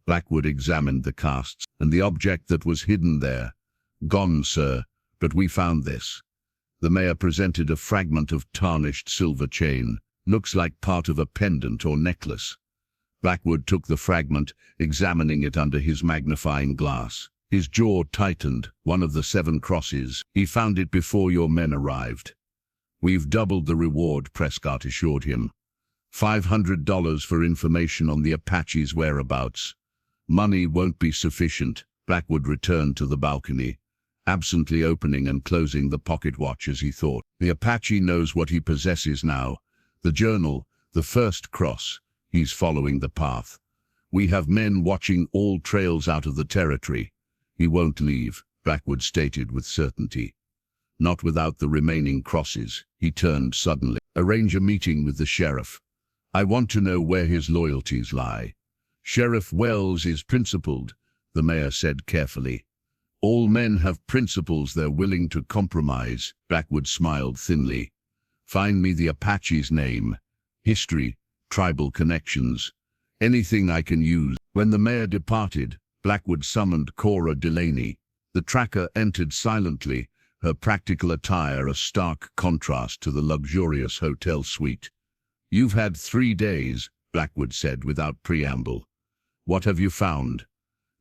Speaker 1: Blackwood examined the casts, and the object that was hidden there. "Gone, sir, but we found this." The mayor presented a fragment of tarnished silver chain. "Looks like part of a pendant or necklace." Blackwood took the fragment, examining it under his magnifying glass. His jaw tightened. "One of the 7 crosses. He found it before your men arrived." "We've doubled the reward," Prescott assured him. $500 for information on the Apache's whereabouts. "Money won't be sufficient." Blackwood returned to the balcony, absently opening and closing the pocket watch as he thought. "The Apache knows what he possesses now. The journal, the first cross. He's following the path. We have men watching all trails out of the territory. He won't leave," Blackwood stated with certainty. "Not without the remaining crosses." He turned suddenly. "Arrange a meeting with the sheriff. I want to know where his loyalties lie." "Sheriff Wells is principled," the mayor said carefully. "All men have principles they're willing to compromise." Blackwood smiled thinly. "Find me the Apache's name, history, tribal connections, anything I can use." When the mayor departed, Blackwood summoned Cora Delaney. The tracker entered silently, her practical attire a stark contrast to the luxurious hotel suite. "You've had 3 days," Blackwood said without preamble. "What have you found?"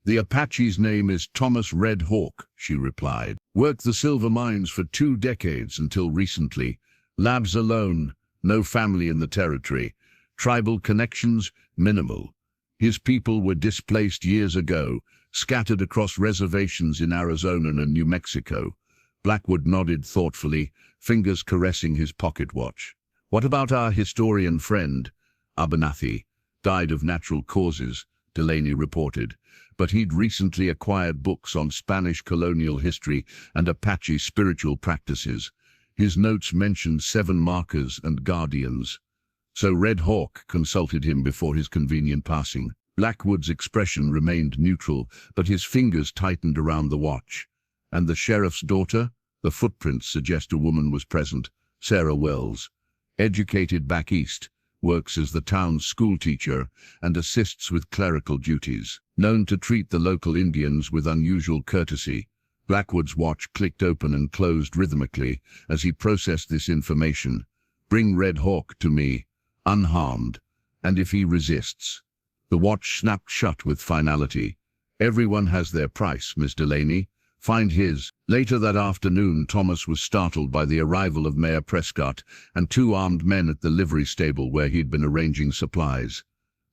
Speaker 1: "The Apache's name is Thomas Red Hawk," she replied. "Worked the silver mines for 2 decades until recently. Labs alone, no family in the territory. Tribal connections, minimal. His people were displaced years ago, scattered across reservations in Arizona and New Mexico." Blackwood nodded thoughtfully, fingers caressing his pocket watch. "What about our historian friend?" "Abernathy died of natural causes," Delaney reported, "but he'd recently acquired books on Spanish colonial history and Apache spiritual practices. His notes mentioned 7 markers and guardians. So Red Hawk consulted him before his convenient passing." Blackwood's expression remained neutral, but his fingers tightened around the watch. "And the sheriff's daughter? The footprints suggest a woman was present. Sarah Wells, educated back east, works as the town's schoolteacher and assists with clerical duties. Known to treat the local Indians with unusual courtesy, Blackwood's watch clicked open and closed rhythmically as he processed this information. Bring Red Hawk to me, unharmed, and if he resists. The watch snapped shut with finality. Everyone has their price, Miss Delaney. Find his. Later that afternoon, Thomas was startled by the arrival of Mayor Prescott and two armed men at the livery stable where he'd been arranging supplies.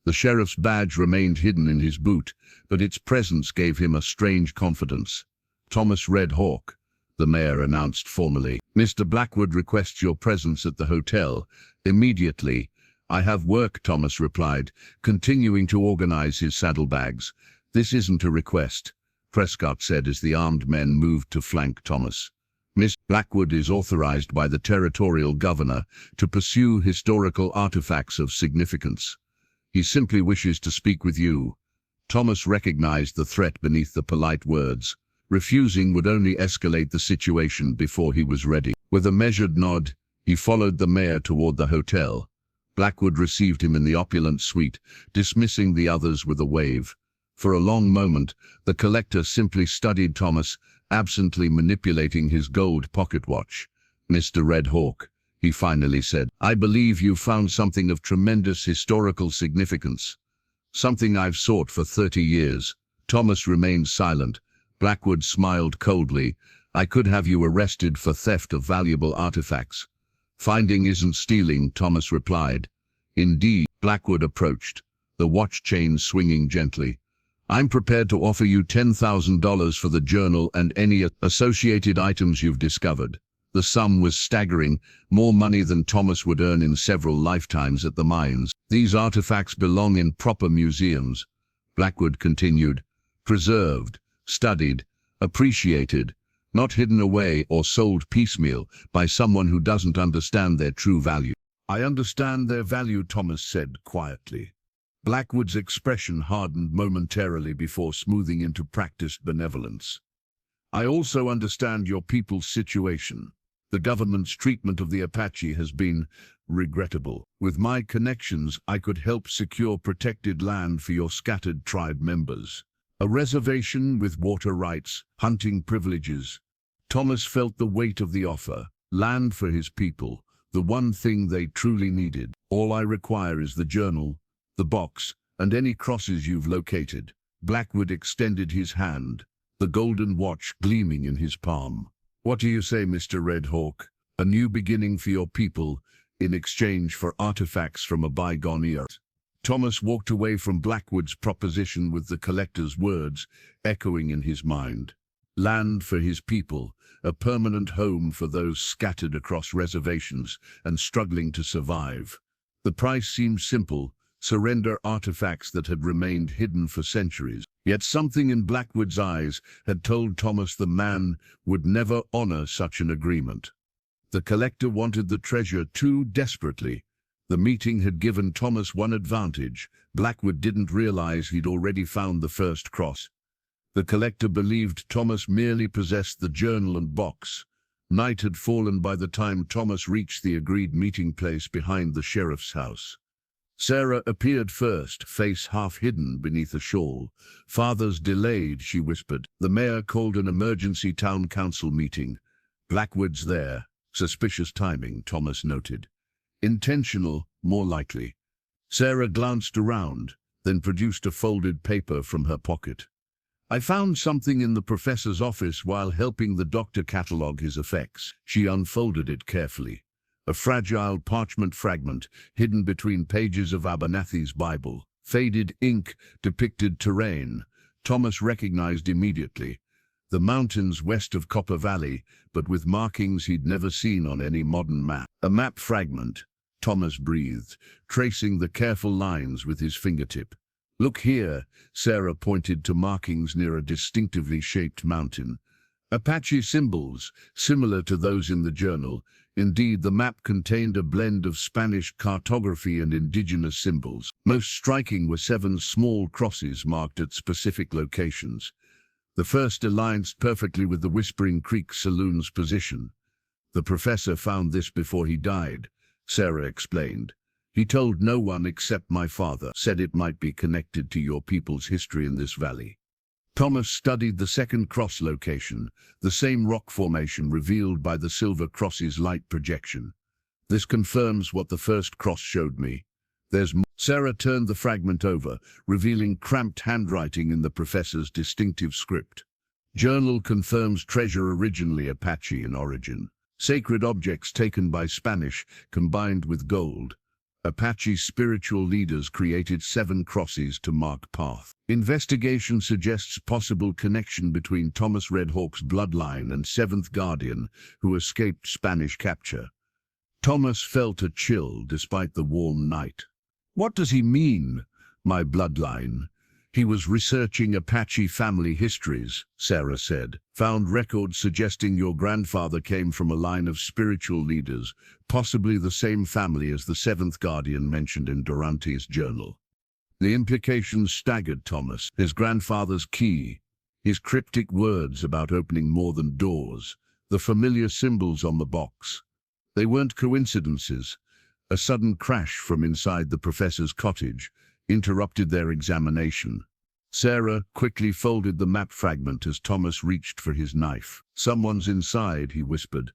Speaker 1: The sheriff's badge remained hidden in his boot, but its presence gave him a strange confidence. Thomas Red Hawk, the mayor announced formally. Mr. Blackwood requests your presence at the hotel. Immediately. I have work, Thomas replied, continuing to organize his saddlebags. This isn't a request, Prescott said as the armed men moved to flank Thomas. Miss Blackwood is authorized by the territorial governor to pursue historical artifacts of significance. He simply wishes to speak with you. Thomas recognized the threat beneath the polite words. Refusing would only escalate the situation before he was ready. With a measured nod, he followed the mayor toward the hotel. Blackwood received him in the opulent suite, dismissing the others with a wave. For a long moment, the collector simply studied Thomas, absently manipulating his gold pocket watch. Mr. Red Hawk, he finally said, I believe you found something of tremendous historical significance. Something I've sought for 30 years. Thomas remained silent. Blackwood smiled coldly. I could have you arrested for theft of valuable artifacts. Finding isn't stealing, Thomas replied. Indeed, Blackwood approached, the watch chain swinging gently. I'm prepared to offer you $10,000 for the journal and any associated items you've discovered. The sum was staggering, more money than Thomas would earn in several lifetimes at the mines. These artifacts belong in proper museums, Blackwood continued. Preserved, studied, appreciated, not hidden away or sold piecemeal by someone who doesn't understand their true value. I understand their value, Thomas said quietly. Blackwood's expression hardened momentarily before smoothing into practiced benevolence. I also understand your people's situation. The government's treatment of the Apache has been regrettable. With my connections, I could help secure protected land for your scattered tribe members. A reservation with water rights, hunting privileges. Thomas felt the weight of the offer. Land for his people, the one thing they truly needed. All I require is the journal, the box, and any crosses you've located. Blackwood extended his hand, the golden watch gleaming in his palm. What do you say, Mr. Red Hawk? A new beginning for your people, in exchange for artifacts from a bygone era. Thomas walked away from Blackwood's proposition with the collector's words echoing in his mind. Land for his people, a permanent home for those scattered across reservations and struggling to survive. The price seemed simple: surrender artifacts that had remained hidden for centuries. Yet something in Blackwood's eyes had told Thomas the man would never honor such an agreement. The collector wanted the treasure too desperately. The meeting had given Thomas one advantage. Blackwood didn't realize he'd already found the first cross. The collector believed Thomas merely possessed the journal and box. Night had fallen by the time Thomas reached the agreed meeting place behind the sheriff's house. Sarah appeared first, face half hidden beneath a shawl. Father's delayed, she whispered. The mayor called an emergency town council meeting. Blackwood's there. Suspicious timing, Thomas noted. Intentional, more likely. Sarah glanced around, then produced a folded paper from her pocket. I found something in the professor's office while helping the doctor catalogue his effects. She unfolded it carefully. A fragile parchment fragment hidden between pages of Abernathy's Bible. Faded ink depicted terrain. Thomas recognized immediately. The mountains west of Copper Valley, but with markings he'd never seen on any modern map. A map fragment, Thomas breathed, tracing the careful lines with his fingertip. Look here, Sarah pointed to markings near a distinctively shaped mountain. Apache symbols, similar to those in the journal. Indeed, the map contained a blend of Spanish cartography and indigenous symbols. Most striking were 7 small crosses marked at specific locations. The first aligned perfectly with the Whispering Creek Saloon's position. The professor found this before he died, Sarah explained. He told no one except my father, said it might be connected to your people's history in this valley. Thomas studied the second cross location, the same rock formation revealed by the silver cross's light projection. This confirms what the first cross showed me. There's more. Sarah turned the fragment over, revealing cramped handwriting in the professor's distinctive script. Journal confirms treasure originally Apache in origin. Sacred objects taken by Spanish, combined with gold. Apache spiritual leaders created 7 crosses to mark path. Investigation suggests possible connection between Thomas Red Hawk's bloodline and 7th Guardian, who escaped Spanish capture. Thomas felt a chill despite the warm night. What does he mean, my bloodline? He was researching Apache family histories, Sarah said. Found records suggesting your grandfather came from a line of spiritual leaders, possibly the same family as the 7th Guardian mentioned in Durante's journal. The implications staggered Thomas. His grandfather's key, his cryptic words about opening more than doors, the familiar symbols on the box. They weren't coincidences. A sudden crash from inside the professor's cottage interrupted their examination. Sarah quickly folded the map fragment as Thomas reached for his knife. Someone's inside, he whispered.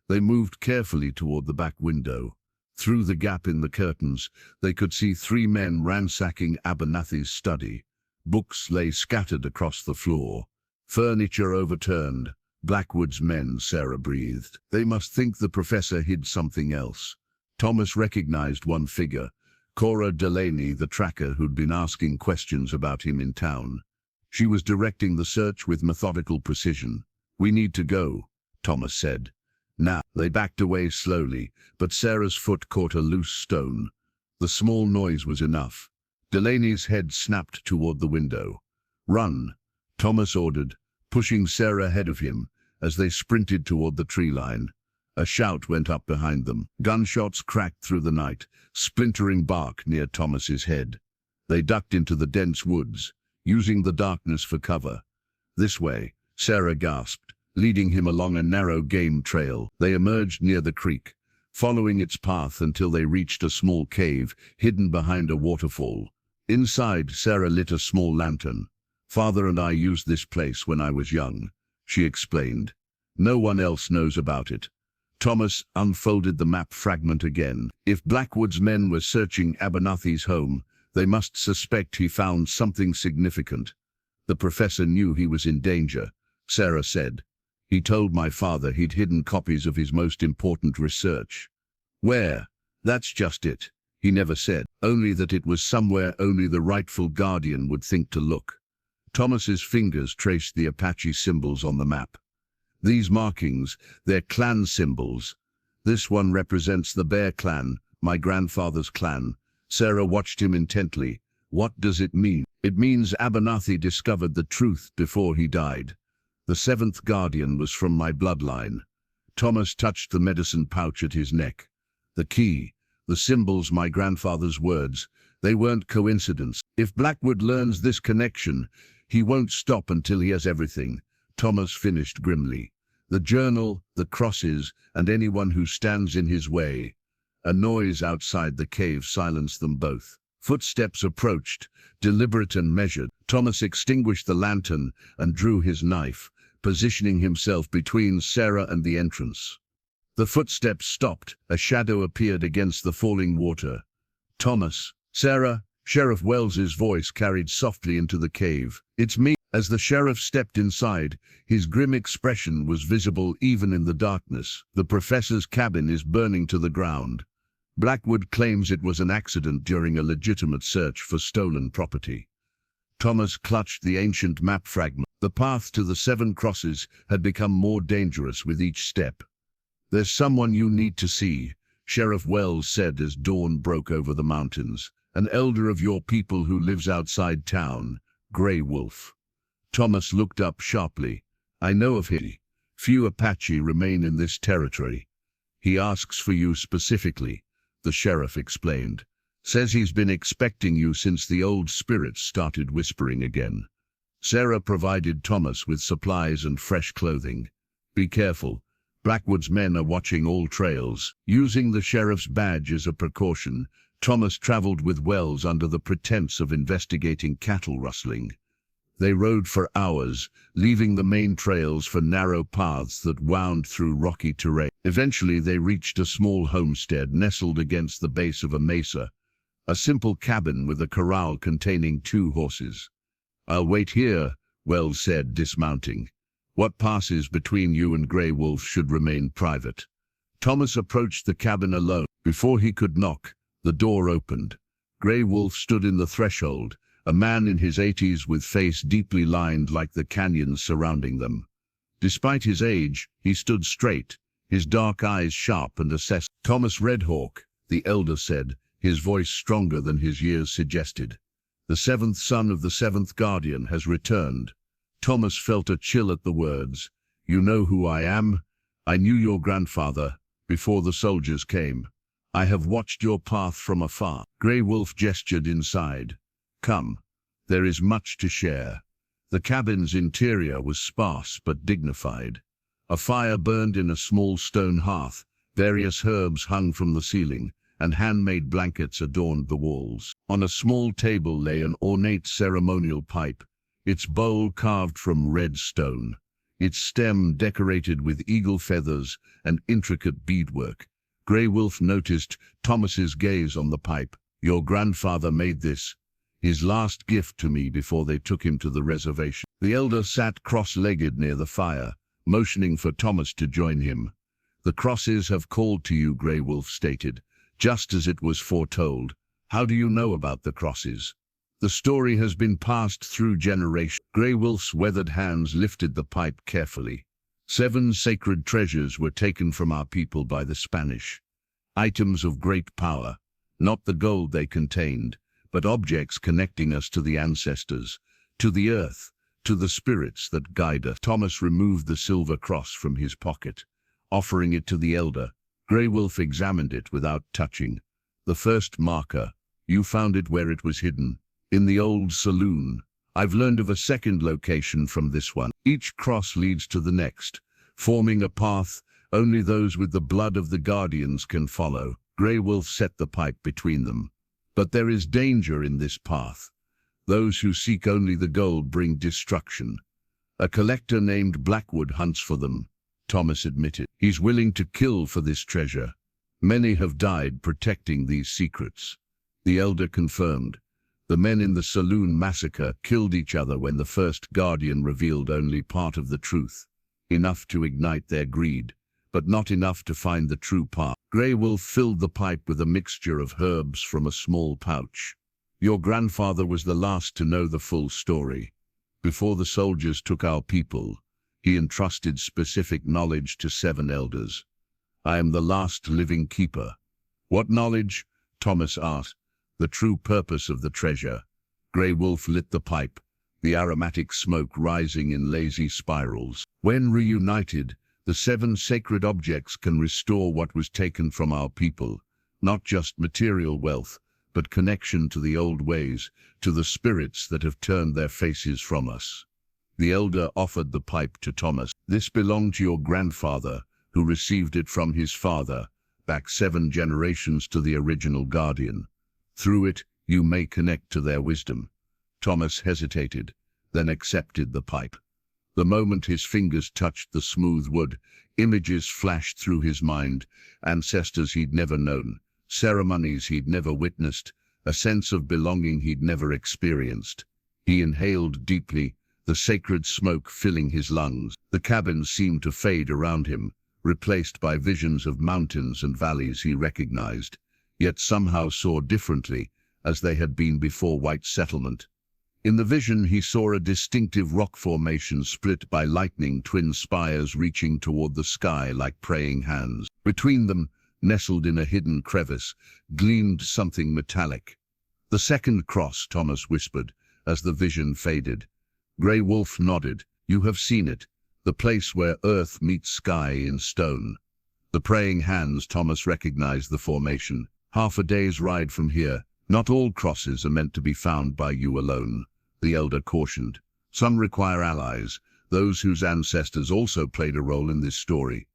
Speaker 1: They moved carefully toward the back window. Through the gap in the curtains, they could see 3 men ransacking Abernathy's study. Books lay scattered across the floor. Furniture overturned. Blackwood's men, Sarah breathed. They must think the professor hid something else. Thomas recognized one figure, Cora Delaney, the tracker who'd been asking questions about him in town. She was directing the search with methodical precision. We need to go, Thomas said. Now, they backed away slowly, but Sarah's foot caught a loose stone. The small noise was enough. Delaney's head snapped toward the window. Run, Thomas ordered, pushing Sarah ahead of him as they sprinted toward the tree line. A shout went up behind them. Gunshots cracked through the night, splintering bark near Thomas's head. They ducked into the dense woods, using the darkness for cover. This way, Sarah gasped, leading him along a narrow game trail. They emerged near the creek, following its path until they reached a small cave hidden behind a waterfall. Inside, Sarah lit a small lantern. Father and I used this place when I was young, she explained. No one else knows about it. Thomas unfolded the map fragment again. If Blackwood's men were searching Abernathy's home, they must suspect he found something significant. The professor knew he was in danger, Sarah said. He told my father he'd hidden copies of his most important research. Where? That's just it. He never said. Only that it was somewhere only the rightful guardian would think to look. Thomas's fingers traced the Apache symbols on the map. These markings, they're clan symbols. This one represents the Bear clan, my grandfather's clan. Sarah watched him intently. What does it mean? It means Abernathy discovered the truth before he died. The 7th Guardian was from my bloodline. Thomas touched the medicine pouch at his neck. The key, the symbols, my grandfather's words, they weren't coincidence. If Blackwood learns this connection, he won't stop until he has everything, Thomas finished grimly. The journal, the crosses, and anyone who stands in his way. A noise outside the cave silenced them both. Footsteps approached, deliberate and measured. Thomas extinguished the lantern and drew his knife, positioning himself between Sarah and the entrance. The footsteps stopped. A shadow appeared against the falling water. Thomas, Sarah, Sheriff Wells's voice carried softly into the cave. It's me. As the sheriff stepped inside, his grim expression was visible even in the darkness. The professor's cabin is burning to the ground. Blackwood claims it was an accident during a legitimate search for stolen property. Thomas clutched the ancient map fragment. The path to the 7 crosses had become more dangerous with each step. There's someone you need to see, Sheriff Wells said as dawn broke over the mountains. An elder of your people who lives outside town, Grey Wolf. Thomas looked up sharply. I know of him. Few Apache remain in this territory. He asks for you specifically, the sheriff explained. Says he's been expecting you since the old spirits started whispering again. Sarah provided Thomas with supplies and fresh clothing. Be careful. Blackwood's men are watching all trails. Using the sheriff's badge as a precaution, Thomas traveled with Wells under the pretense of investigating cattle rustling. They rode for hours, leaving the main trails for narrow paths that wound through rocky terrain. Eventually they reached a small homestead nestled against the base of a mesa, a simple cabin with a corral containing 2 horses. "I'll wait here," Wells said, dismounting. "What passes between you and Grey Wolf should remain private." Thomas approached the cabin alone. Before he could knock, the door opened. Grey Wolf stood in the threshold, a man in his 80s with face deeply lined like the canyons surrounding them. Despite his age, he stood straight, his dark eyes sharp and assessed. "Thomas Redhawk," the elder said, his voice stronger than his years suggested. "The 7th son of the 7th Guardian has returned." Thomas felt a chill at the words. "You know who I am? I knew your grandfather, before the soldiers came. I have watched your path from afar." Grey Wolf gestured inside. "Come, there is much to share." The cabin's interior was sparse but dignified. A fire burned in a small stone hearth, various herbs hung from the ceiling, and handmade blankets adorned the walls. On a small table lay an ornate ceremonial pipe, its bowl carved from red stone, its stem decorated with eagle feathers and intricate beadwork. Grey Wolf noticed Thomas's gaze on the pipe. "Your grandfather made this, his last gift to me before they took him to the reservation." The elder sat cross-legged near the fire, motioning for Thomas to join him. "The crosses have called to you," Grey Wolf stated, just as it was foretold. "How do you know about the crosses?" "The story has been passed through generations." Grey Wolf's weathered hands lifted the pipe carefully. 7 sacred treasures were taken from our people by the Spanish. Items of great power, not the gold they contained, but objects connecting us to the ancestors, to the earth, to the spirits that guide us. Thomas removed the silver cross from his pocket, offering it to the elder. Grey Wolf examined it without touching. "The first marker, you found it where it was hidden, in the old saloon. I've learned of a second location from this one. Each cross leads to the next, forming a path only those with the blood of the Guardians can follow." Grey Wolf set the pipe between them. "But there is danger in this path. Those who seek only the gold bring destruction. A collector named Blackwood hunts for them," Thomas admitted. "He's willing to kill for this treasure. Many have died protecting these secrets." The elder confirmed. "The men in the Saloon massacre killed each other when the first Guardian revealed only part of the truth. Enough to ignite their greed, but not enough to find the true path." Grey Wolf filled the pipe with a mixture of herbs from a small pouch. "Your grandfather was the last to know the full story. Before the soldiers took our people, he entrusted specific knowledge to 7 elders. I am the last living keeper." "What knowledge?" Thomas asked. "The true purpose of the treasure." Grey Wolf lit the pipe, the aromatic smoke rising in lazy spirals. "When reunited, the 7 sacred objects can restore what was taken from our people, not just material wealth, but connection to the old ways, to the spirits that have turned their faces from us." The elder offered the pipe to Thomas. "This belonged to your grandfather, who received it from his father, back 7 generations to the original Guardian. Through it, you may connect to their wisdom." Thomas hesitated, then accepted the pipe. The moment his fingers touched the smooth wood, images flashed through his mind, ancestors he'd never known, ceremonies he'd never witnessed, a sense of belonging he'd never experienced. He inhaled deeply, the sacred smoke filling his lungs. The cabin seemed to fade around him, replaced by visions of mountains and valleys he recognized, yet somehow saw differently, as they had been before white settlement. In the vision he saw a distinctive rock formation split by lightning, twin spires reaching toward the sky like praying hands. Between them, nestled in a hidden crevice, gleamed something metallic. "The second cross," Thomas whispered, as the vision faded. Grey Wolf nodded. "You have seen it, the place where earth meets sky in stone." The praying hands, Thomas recognized the formation. "Half a day's ride from here. Not all crosses are meant to be found by you alone," the elder cautioned. "Some require allies, those whose ancestors also played a role in this story."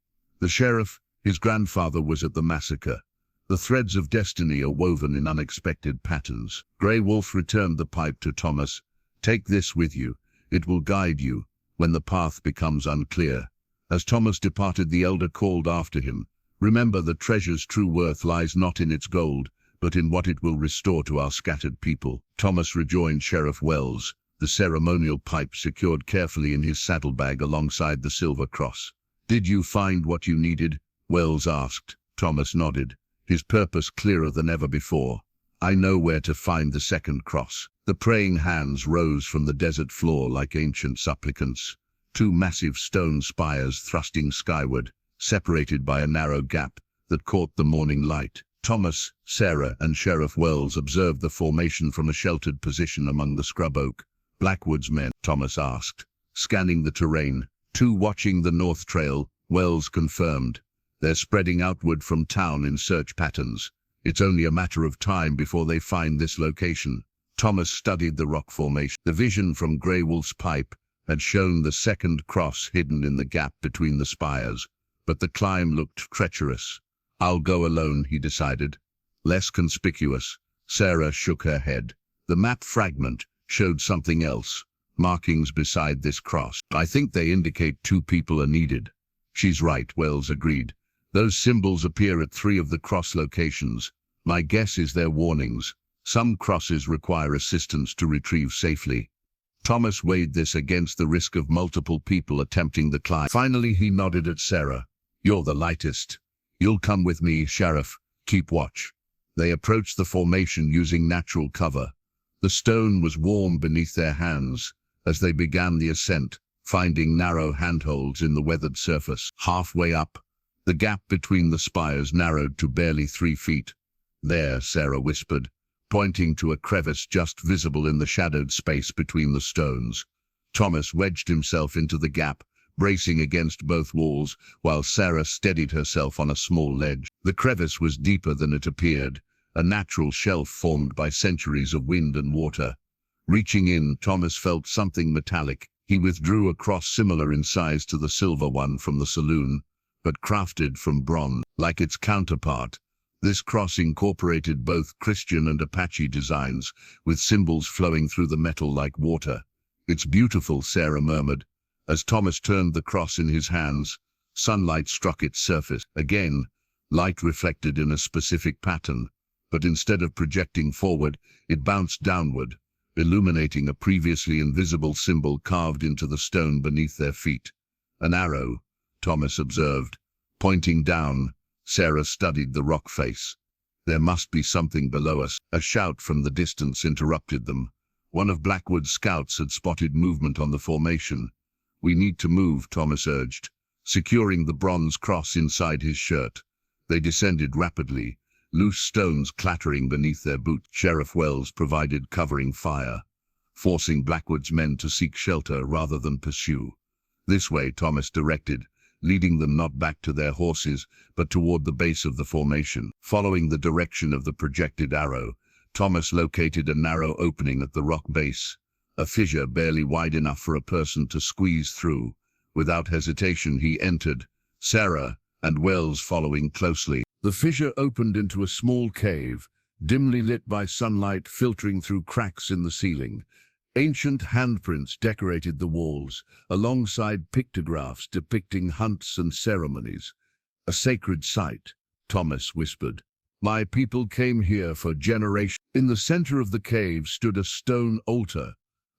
Speaker 1: The sheriff, his grandfather, was at the massacre. The threads of destiny are woven in unexpected patterns. Grey Wolf returned the pipe to Thomas. "Take this with you. It will guide you when the path becomes unclear." As Thomas departed, the elder called after him, "Remember, the treasure's true worth lies not in its gold, but in what it will restore to our scattered people." Thomas rejoined Sheriff Wells, the ceremonial pipe secured carefully in his saddlebag alongside the silver cross. "Did you find what you needed?" Wells asked. Thomas nodded, his purpose clearer than ever before. "I know where to find the second cross." The praying hands rose from the desert floor like ancient supplicants, two massive stone spires thrusting skyward, separated by a narrow gap that caught the morning light. Thomas, Sarah, and Sheriff Wells observed the formation from a sheltered position among the scrub oak. "Blackwood's men?" Thomas asked, scanning the terrain. "Two watching the north trail," Wells confirmed. "They're spreading outward from town in search patterns. It's only a matter of time before they find this location." Thomas studied the rock formation. The vision from Grey Wolf's pipe had shown the second cross hidden in the gap between the spires, but the climb looked treacherous. "I'll go alone," he decided. "Less conspicuous." Sarah shook her head. The map fragment showed something else, markings beside this cross. "I think they indicate two people are needed." "She's right," Wells agreed. "Those symbols appear at 3 of the cross locations. My guess is they're warnings. Some crosses require assistance to retrieve safely." Thomas weighed this against the risk of multiple people attempting the climb. Finally, he nodded at Sarah. "You're the lightest. You'll come with me, Sheriff. Keep watch." They approached the formation using natural cover. The stone was warm beneath their hands as they began the ascent, finding narrow handholds in the weathered surface. Halfway up, the gap between the spires narrowed to barely 3 feet. "There," Sarah whispered, pointing to a crevice just visible in the shadowed space between the stones. Thomas wedged himself into the gap, bracing against both walls, while Sarah steadied herself on a small ledge. The crevice was deeper than it appeared, a natural shelf formed by centuries of wind and water. Reaching in, Thomas felt something metallic. He withdrew a cross similar in size to the silver one from the Saloon, but crafted from bronze. Like its counterpart, this cross incorporated both Christian and Apache designs, with symbols flowing through the metal like water. "It's beautiful," Sarah murmured. As Thomas turned the cross in his hands, sunlight struck its surface. Again, light reflected in a specific pattern, but instead of projecting forward, it bounced downward, illuminating a previously invisible symbol carved into the stone beneath their feet. "An arrow," Thomas observed. Pointing down, Sarah studied the rock face. "There must be something below us." A shout from the distance interrupted them. One of Blackwood's scouts had spotted movement on the formation. "We need to move," Thomas urged, securing the bronze cross inside his shirt. They descended rapidly, loose stones clattering beneath their boots. Sheriff Wells provided covering fire, forcing Blackwood's men to seek shelter rather than pursue. "This way," Thomas directed, leading them not back to their horses, but toward the base of the formation. Following the direction of the projected arrow, Thomas located a narrow opening at the rock base, a fissure barely wide enough for a person to squeeze through. Without hesitation, he entered, Sarah and Wells following closely. The fissure opened into a small cave, dimly lit by sunlight filtering through cracks in the ceiling. Ancient handprints decorated the walls, alongside pictographs depicting hunts and ceremonies. "A sacred site," Thomas whispered. "My people came here for generations." In the center of the cave stood a stone altar,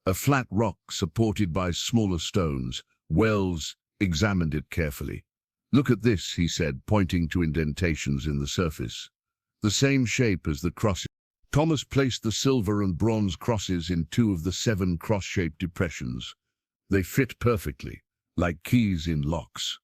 Speaker 1: a flat rock supported by smaller stones. Wells examined it carefully. "Look at this," he said, pointing to indentations in the surface. "The same shape as the cross." Thomas placed the silver and bronze crosses in 2 of the 7 cross-shaped depressions. They fit perfectly, like keys in locks.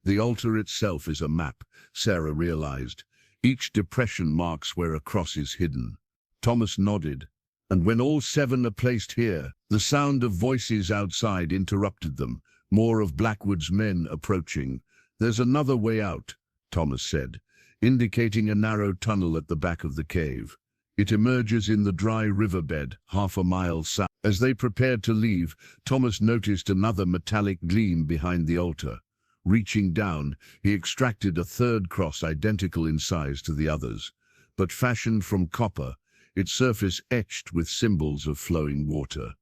Speaker 1: The altar itself is a map, Sarah realized. Each depression marks where a cross is hidden. Thomas nodded, and when all 7 are placed here, the sound of voices outside interrupted them, more of Blackwood's men approaching. "There's another way out," Thomas said, indicating a narrow tunnel at the back of the cave. It emerges in the dry riverbed, half a mile south. As they prepared to leave, Thomas noticed another metallic gleam behind the altar. Reaching down, he extracted a third cross identical in size to the others, but fashioned from copper, its surface etched with symbols of flowing water.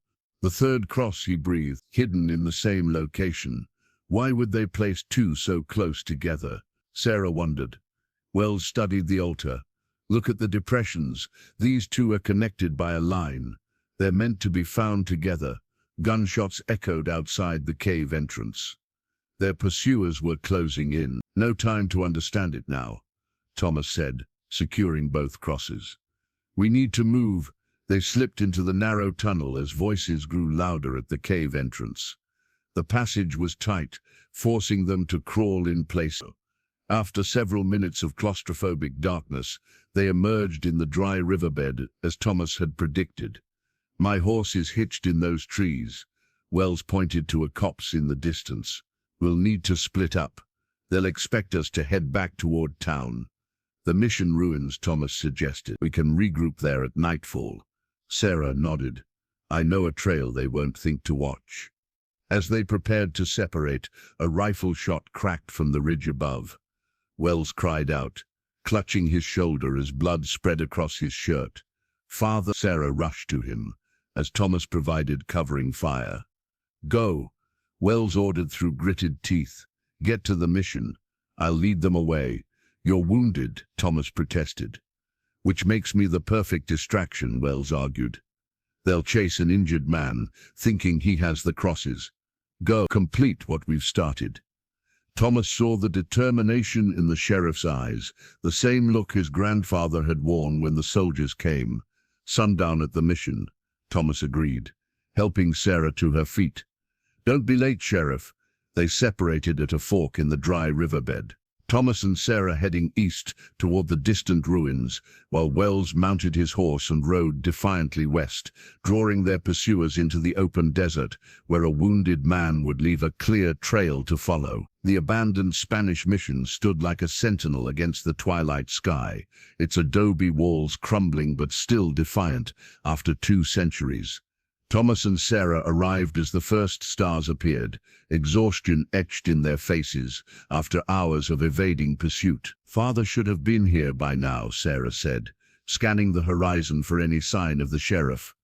Speaker 1: The third cross, he breathed, hidden in the same location. Why would they place two so close together? Sarah wondered. Wells studied the altar. Look at the depressions. These two are connected by a line. They're meant to be found together. Gunshots echoed outside the cave entrance. Their pursuers were closing in. No time to understand it now, Thomas said, securing both crosses. We need to move. They slipped into the narrow tunnel as voices grew louder at the cave entrance. The passage was tight, forcing them to crawl in place. After several minutes of claustrophobic darkness, they emerged in the dry riverbed as Thomas had predicted. My horse is hitched in those trees. Wells pointed to a copse in the distance. We'll need to split up. They'll expect us to head back toward town. The mission ruins, Thomas suggested. We can regroup there at nightfall. Sarah nodded. I know a trail they won't think to watch. As they prepared to separate, a rifle shot cracked from the ridge above. Wells cried out, clutching his shoulder as blood spread across his shirt. Father! Sarah rushed to him, as Thomas provided covering fire. Go! Wells ordered through gritted teeth. Get to the mission. I'll lead them away. You're wounded, Thomas protested. Which makes me the perfect distraction, Wells argued. They'll chase an injured man, thinking he has the crosses. Go, complete what we've started. Thomas saw the determination in the sheriff's eyes, the same look his grandfather had worn when the soldiers came. Sundown at the mission, Thomas agreed, helping Sarah to her feet. Don't be late, Sheriff. They separated at a fork in the dry riverbed. Thomas and Sarah heading east toward the distant ruins, while Wells mounted his horse and rode defiantly west, drawing their pursuers into the open desert, where a wounded man would leave a clear trail to follow. The abandoned Spanish mission stood like a sentinel against the twilight sky, its adobe walls crumbling but still defiant after 2 centuries. Thomas and Sarah arrived as the first stars appeared, exhaustion etched in their faces after hours of evading pursuit. Father should have been here by now, Sarah said, scanning the horizon for any sign of the sheriff.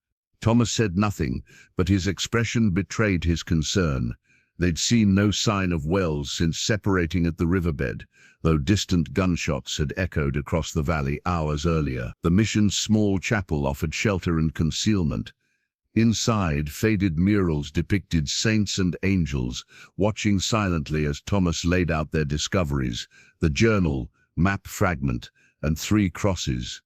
Speaker 1: Thomas said nothing, but his expression betrayed his concern. They'd seen no sign of Wells since separating at the riverbed, though distant gunshots had echoed across the valley hours earlier. The mission's small chapel offered shelter and concealment. Inside, faded murals depicted saints and angels, watching silently as Thomas laid out their discoveries, the journal, map fragment, and 3 crosses.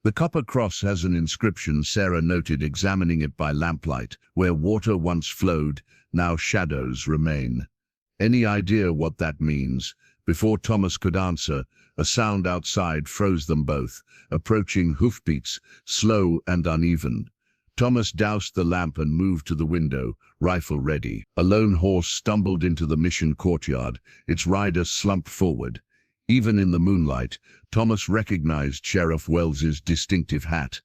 Speaker 1: The copper cross has an inscription, Sarah noted, examining it by lamplight. Where water once flowed, now shadows remain. Any idea what that means? Before Thomas could answer, a sound outside froze them both, approaching hoofbeats, slow and uneven. Thomas doused the lamp and moved to the window, rifle ready. A lone horse stumbled into the mission courtyard, its rider slumped forward. Even in the moonlight, Thomas recognized Sheriff Wells's distinctive hat.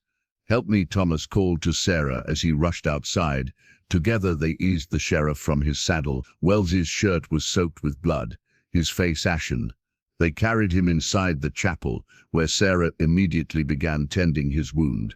Speaker 1: Help me, Thomas called to Sarah as he rushed outside. Together they eased the sheriff from his saddle. Wells's shirt was soaked with blood, his face ashen. They carried him inside the chapel, where Sarah immediately began tending his wound.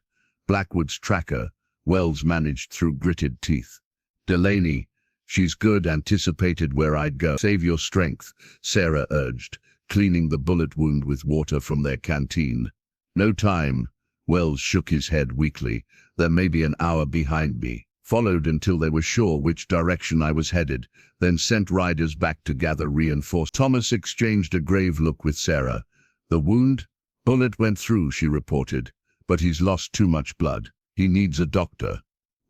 Speaker 1: Blackwood's tracker, Wells managed through gritted teeth. Delaney, she's good, anticipated where I'd go. Save your strength, Sarah urged, cleaning the bullet wound with water from their canteen. No time. Wells shook his head weakly. There may be an hour behind me. Followed until they were sure which direction I was headed, then sent riders back to gather reinforcements. Thomas exchanged a grave look with Sarah. The wound? Bullet went through, she reported, but he's lost too much blood. He needs a doctor.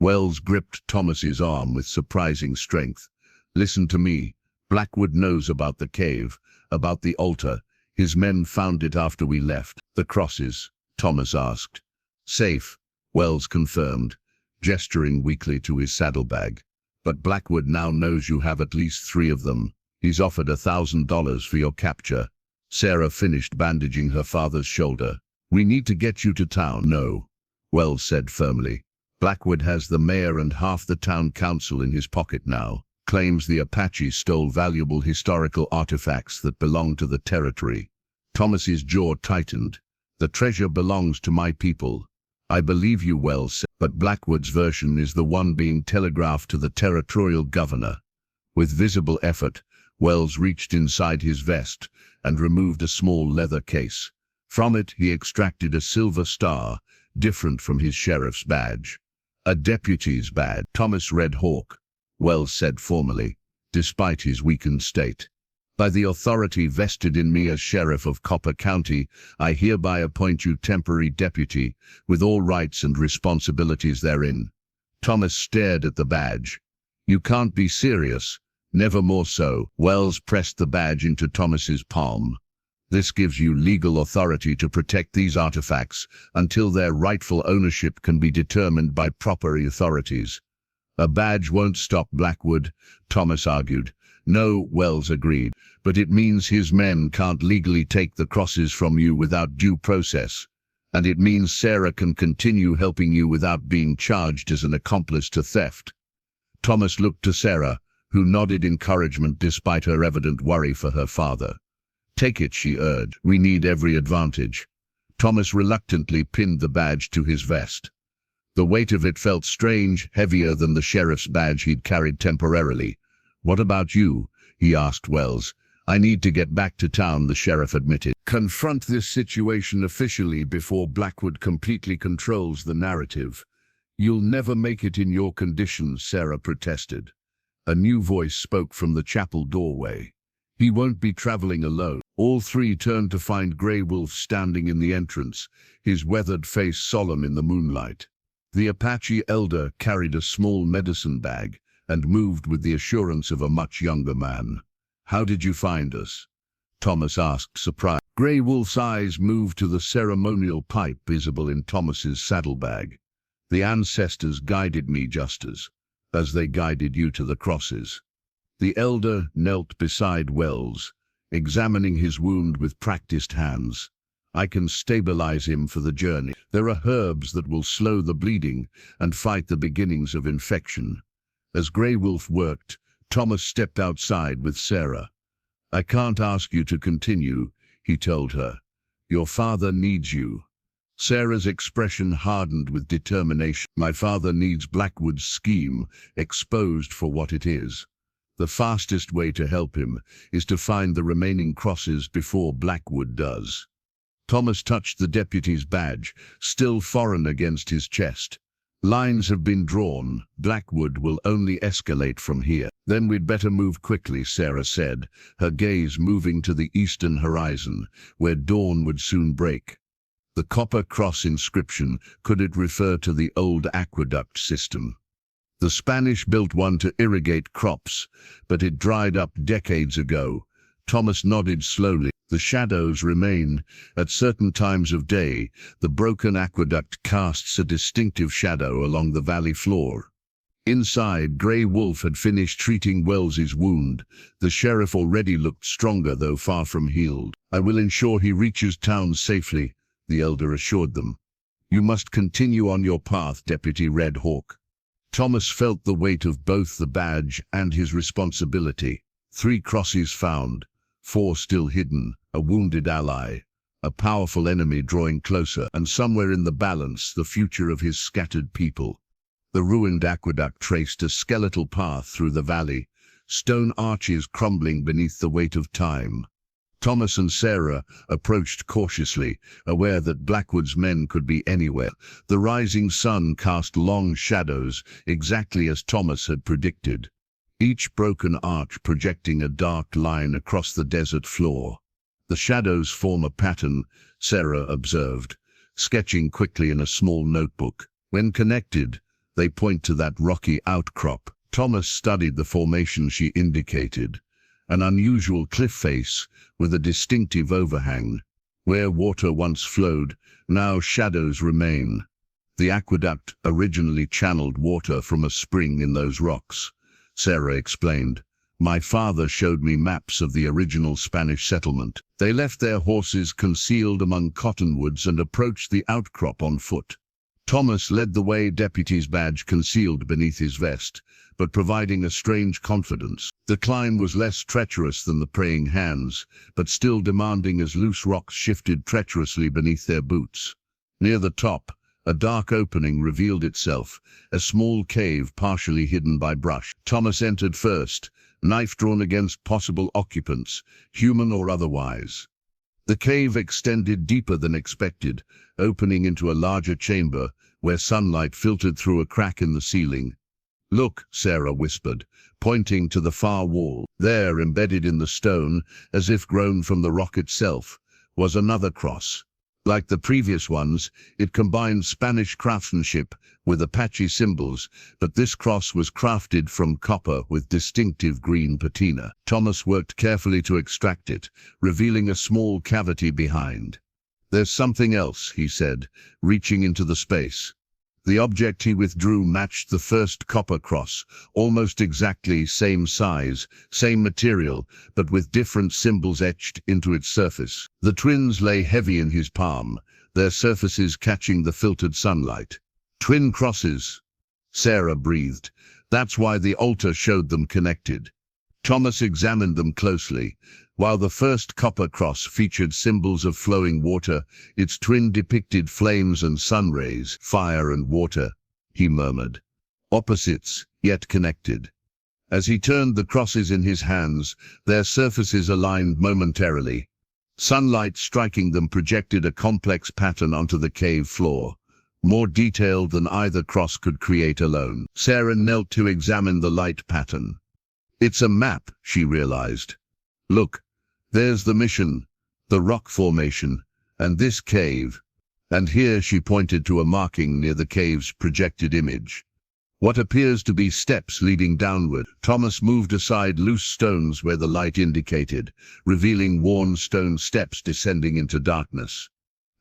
Speaker 1: Wells gripped Thomas's arm with surprising strength. Listen to me. Blackwood knows about the cave, about the altar. His men found it after we left. The crosses? Thomas asked. Safe, Wells confirmed, gesturing weakly to his saddlebag. But Blackwood now knows you have at least 3 of them. He's offered $1,000 for your capture. Sarah finished bandaging her father's shoulder. We need to get you to town. No, Wells said firmly. Blackwood has the mayor and half the town council in his pocket now. claims the Apache stole valuable historical artifacts that belong to the territory. Thomas's jaw tightened. The treasure belongs to my people. I believe you, Wells, but Blackwood's version is the one being telegraphed to the territorial governor. With visible effort, Wells reached inside his vest and removed a small leather case. From it, he extracted a silver star, different from his sheriff's badge. A deputy's badge. Thomas Red Hawk, Wells said formally, despite his weakened state. By the authority vested in me as Sheriff of Copper County, I hereby appoint you temporary deputy, with all rights and responsibilities therein. Thomas stared at the badge. You can't be serious. Never more so. Wells pressed the badge into Thomas's palm. This gives you legal authority to protect these artifacts until their rightful ownership can be determined by proper authorities. A badge won't stop Blackwood, Thomas argued. No, Wells agreed, but it means his men can't legally take the crosses from you without due process. And it means Sarah can continue helping you without being charged as an accomplice to theft. Thomas looked to Sarah, who nodded encouragement despite her evident worry for her father. Take it, she urged. We need every advantage. Thomas reluctantly pinned the badge to his vest. The weight of it felt strange, heavier than the sheriff's badge he'd carried temporarily. What about you? He asked Wells. I need to get back to town, the sheriff admitted. Confront this situation officially before Blackwood completely controls the narrative. You'll never make it in your condition, Sarah protested. A new voice spoke from the chapel doorway. He won't be traveling alone. All three turned to find Grey Wolf standing in the entrance, his weathered face solemn in the moonlight. The Apache elder carried a small medicine bag and moved with the assurance of a much younger man. How did you find us? Thomas asked, surprised. Grey Wolf's eyes moved to the ceremonial pipe visible in Thomas's saddlebag. The ancestors guided me just as they guided you to the crosses. The elder knelt beside Wells, examining his wound with practiced hands. I can stabilize him for the journey. There are herbs that will slow the bleeding and fight the beginnings of infection. As Grey Wolf worked, Thomas stepped outside with Sarah. I can't ask you to continue, he told her. Your father needs you. Sarah's expression hardened with determination. My father needs Blackwood's scheme exposed for what it is. The fastest way to help him is to find the remaining crosses before Blackwood does. Thomas touched the deputy's badge, still foreign against his chest. Lines have been drawn. Blackwood will only escalate from here. Then we'd better move quickly, Sarah said, her gaze moving to the eastern horizon, where dawn would soon break. The copper cross inscription, could it refer to the old aqueduct system? The Spanish built one to irrigate crops, but it dried up decades ago. Thomas nodded slowly. The shadows remain. At certain times of day, the broken aqueduct casts a distinctive shadow along the valley floor. Inside, Grey Wolf had finished treating Wells's wound. The sheriff already looked stronger, though far from healed. I will ensure he reaches town safely, the elder assured them. You must continue on your path, Deputy Red Hawk. Thomas felt the weight of both the badge and his responsibility. 3 crosses found, 4 still hidden, a wounded ally, a powerful enemy drawing closer, and somewhere in the balance, the future of his scattered people. The ruined aqueduct traced a skeletal path through the valley, stone arches crumbling beneath the weight of time. Thomas and Sarah approached cautiously, aware that Blackwood's men could be anywhere. The rising sun cast long shadows, exactly as Thomas had predicted, each broken arch projecting a dark line across the desert floor. The shadows form a pattern, Sarah observed, sketching quickly in a small notebook. When connected, they point to that rocky outcrop. Thomas studied the formation she indicated, an unusual cliff face with a distinctive overhang. Where water once flowed, now shadows remain. The aqueduct originally channeled water from a spring in those rocks, Sarah explained. My father showed me maps of the original Spanish settlement. They left their horses concealed among cottonwoods and approached the outcrop on foot. Thomas led the way, deputy's badge concealed beneath his vest, but providing a strange confidence. The climb was less treacherous than the praying hands, but still demanding as loose rocks shifted treacherously beneath their boots. Near the top, a dark opening revealed itself, a small cave partially hidden by brush. Thomas entered first, knife drawn against possible occupants, human or otherwise. The cave extended deeper than expected, opening into a larger chamber where sunlight filtered through a crack in the ceiling. "Look," Sarah whispered, pointing to the far wall. There, embedded in the stone, as if grown from the rock itself, was another cross. Like the previous ones, it combined Spanish craftsmanship with Apache symbols, but this cross was crafted from copper with distinctive green patina. Thomas worked carefully to extract it, revealing a small cavity behind. "There's something else," he said, reaching into the space. The object he withdrew matched the first copper cross, almost exactly same size, same material, but with different symbols etched into its surface. The twins lay heavy in his palm, their surfaces catching the filtered sunlight. "Twin crosses," Sarah breathed. "That's why the altar showed them connected." Thomas examined them closely. While the first copper cross featured symbols of flowing water, its twin depicted flames and sun rays, fire and water, he murmured. Opposites, yet connected. As he turned the crosses in his hands, their surfaces aligned momentarily. Sunlight striking them projected a complex pattern onto the cave floor, more detailed than either cross could create alone. Sarah knelt to examine the light pattern. "It's a map," she realized. "Look, there's the mission, the rock formation, and this cave." And here she pointed to a marking near the cave's projected image. What appears to be steps leading downward. Thomas moved aside loose stones where the light indicated, revealing worn stone steps descending into darkness.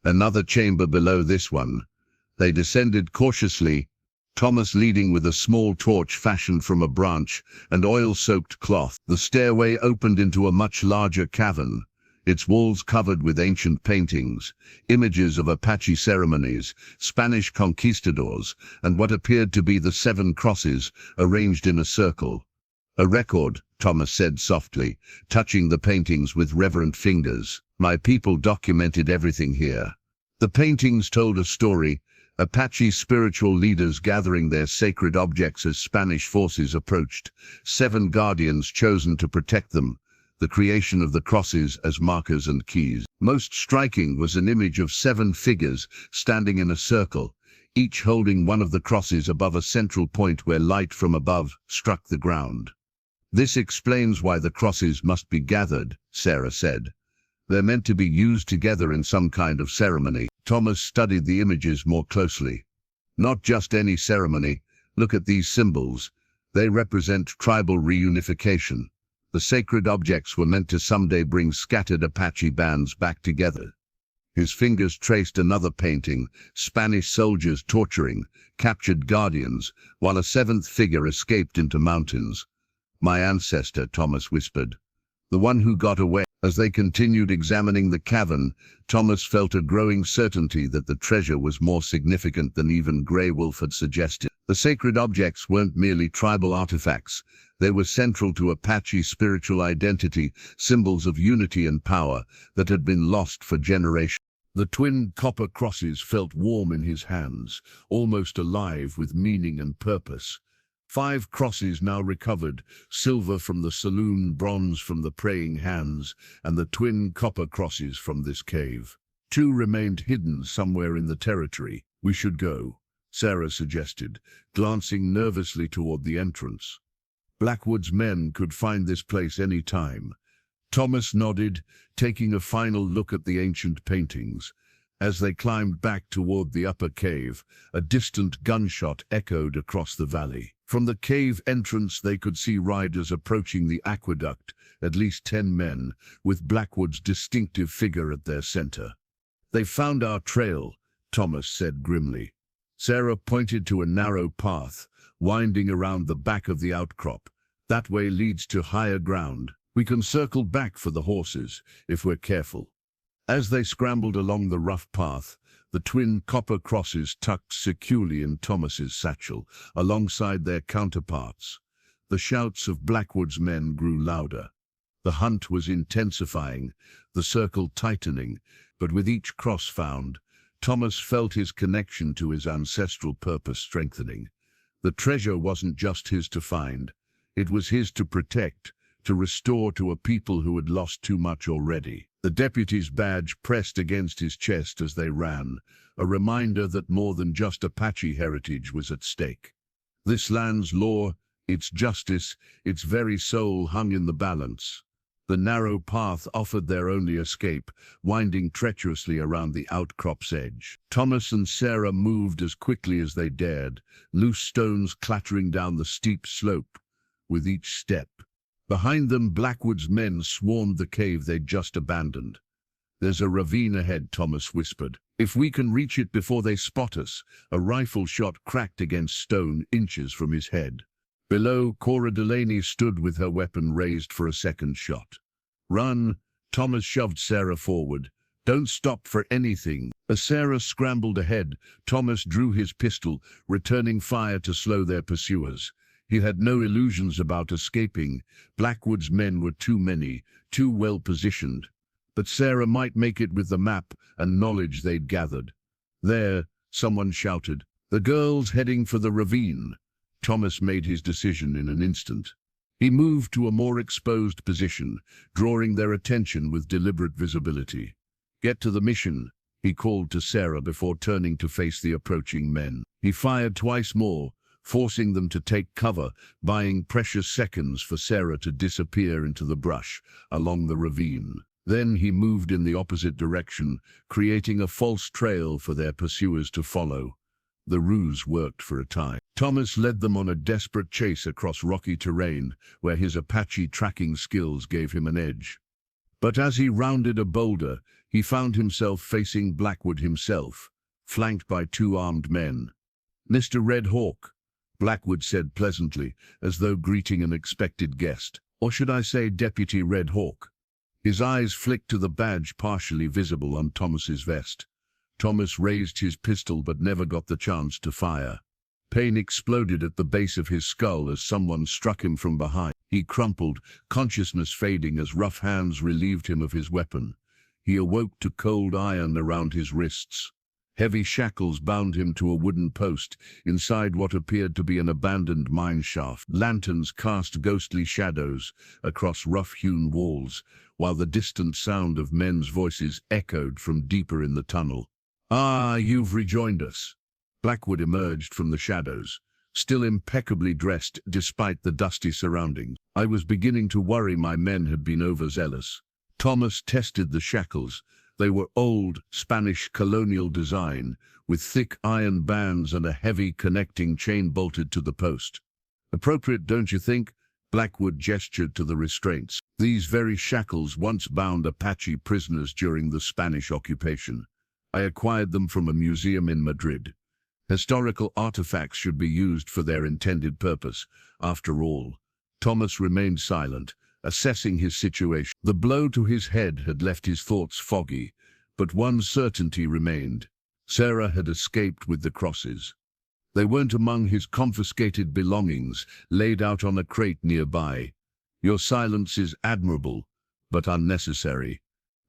Speaker 1: Another chamber below this one. They descended cautiously, Thomas leading with a small torch fashioned from a branch and oil-soaked cloth. The stairway opened into a much larger cavern, its walls covered with ancient paintings, images of Apache ceremonies, Spanish conquistadors, and what appeared to be the 7 crosses arranged in a circle. "A record," Thomas said softly, touching the paintings with reverent fingers. "My people documented everything here." The paintings told a story, Apache spiritual leaders gathering their sacred objects as Spanish forces approached, 7 guardians chosen to protect them, the creation of the crosses as markers and keys. Most striking was an image of 7 figures standing in a circle, each holding one of the crosses above a central point where light from above struck the ground. "This explains why the crosses must be gathered," Sarah said. "They're meant to be used together in some kind of ceremony." Thomas studied the images more closely. "Not just any ceremony. Look at these symbols. They represent tribal reunification. The sacred objects were meant to someday bring scattered Apache bands back together." His fingers traced another painting, Spanish soldiers torturing, captured guardians, while a 7th figure escaped into mountains. "My ancestor," Thomas whispered. "The one who got away." As they continued examining the cavern, Thomas felt a growing certainty that the treasure was more significant than even Grey Wolf had suggested. The sacred objects weren't merely tribal artifacts. They were central to Apache spiritual identity, symbols of unity and power that had been lost for generations. The twin copper crosses felt warm in his hands, almost alive with meaning and purpose. 5 crosses now recovered, silver from the Saloon, bronze from the praying hands, and the twin copper crosses from this cave. 2 remained hidden somewhere in the territory. "We should go," Sarah suggested, glancing nervously toward the entrance. "Blackwood's men could find this place any time." Thomas nodded, taking a final look at the ancient paintings. As they climbed back toward the upper cave, a distant gunshot echoed across the valley. From the cave entrance they could see riders approaching the aqueduct, at least 10 men, with Blackwood's distinctive figure at their center. "They found our trail," Thomas said grimly. Sarah pointed to a narrow path, winding around the back of the outcrop. "That way leads to higher ground. We can circle back for the horses, if we're careful." As they scrambled along the rough path, the twin copper crosses tucked securely in Thomas's satchel, alongside their counterparts. The shouts of Blackwood's men grew louder. The hunt was intensifying, the circle tightening, but with each cross found, Thomas felt his connection to his ancestral purpose strengthening. The treasure wasn't just his to find, it was his to protect, to restore to a people who had lost too much already. The deputy's badge pressed against his chest as they ran, a reminder that more than just Apache heritage was at stake. This land's law, its justice, its very soul hung in the balance. The narrow path offered their only escape, winding treacherously around the outcrop's edge. Thomas and Sarah moved as quickly as they dared, loose stones clattering down the steep slope with each step. Behind them, Blackwood's men swarmed the cave they'd just abandoned. "There's a ravine ahead," Thomas whispered. "If we can reach it before they spot us." A rifle shot cracked against stone inches from his head. Below, Cora Delaney stood with her weapon raised for a second shot. "Run!" Thomas shoved Sarah forward. "Don't stop for anything." As Sarah scrambled ahead, Thomas drew his pistol, returning fire to slow their pursuers. He had no illusions about escaping. Blackwood's men were too many, too well positioned. But Sarah might make it with the map and knowledge they'd gathered. "There," someone shouted. "The girl's heading for the ravine." Thomas made his decision in an instant. He moved to a more exposed position, drawing their attention with deliberate visibility. "Get to the mission," he called to Sarah before turning to face the approaching men. He fired twice more, forcing them to take cover, buying precious seconds for Sarah to disappear into the brush along the ravine. Then he moved in the opposite direction, creating a false trail for their pursuers to follow. The ruse worked for a time. Thomas led them on a desperate chase across rocky terrain, where his Apache tracking skills gave him an edge. But as he rounded a boulder, he found himself facing Blackwood himself, flanked by two armed men. "Mr. Red Hawk," Blackwood said pleasantly, as though greeting an expected guest. "Or should I say Deputy Red Hawk?" His eyes flicked to the badge partially visible on Thomas's vest. Thomas raised his pistol but never got the chance to fire. Pain exploded at the base of his skull as someone struck him from behind. He crumpled, consciousness fading as rough hands relieved him of his weapon. He awoke to cold iron around his wrists. Heavy shackles bound him to a wooden post inside what appeared to be an abandoned mine shaft. Lanterns cast ghostly shadows across rough-hewn walls, while the distant sound of men's voices echoed from deeper in the tunnel. "Ah, you've rejoined us." Blackwood emerged from the shadows, still impeccably dressed despite the dusty surroundings. "I was beginning to worry my men had been overzealous." Thomas tested the shackles. They were old, Spanish colonial design, with thick iron bands and a heavy connecting chain bolted to the post. "Appropriate, don't you think?" Blackwood gestured to the restraints. "These very shackles once bound Apache prisoners during the Spanish occupation. I acquired them from a museum in Madrid. Historical artifacts should be used for their intended purpose, after all." Thomas remained silent, assessing his situation. The blow to his head had left his thoughts foggy, but one certainty remained. Sarah had escaped with the crosses. They weren't among his confiscated belongings, laid out on a crate nearby. "Your silence is admirable, but unnecessary."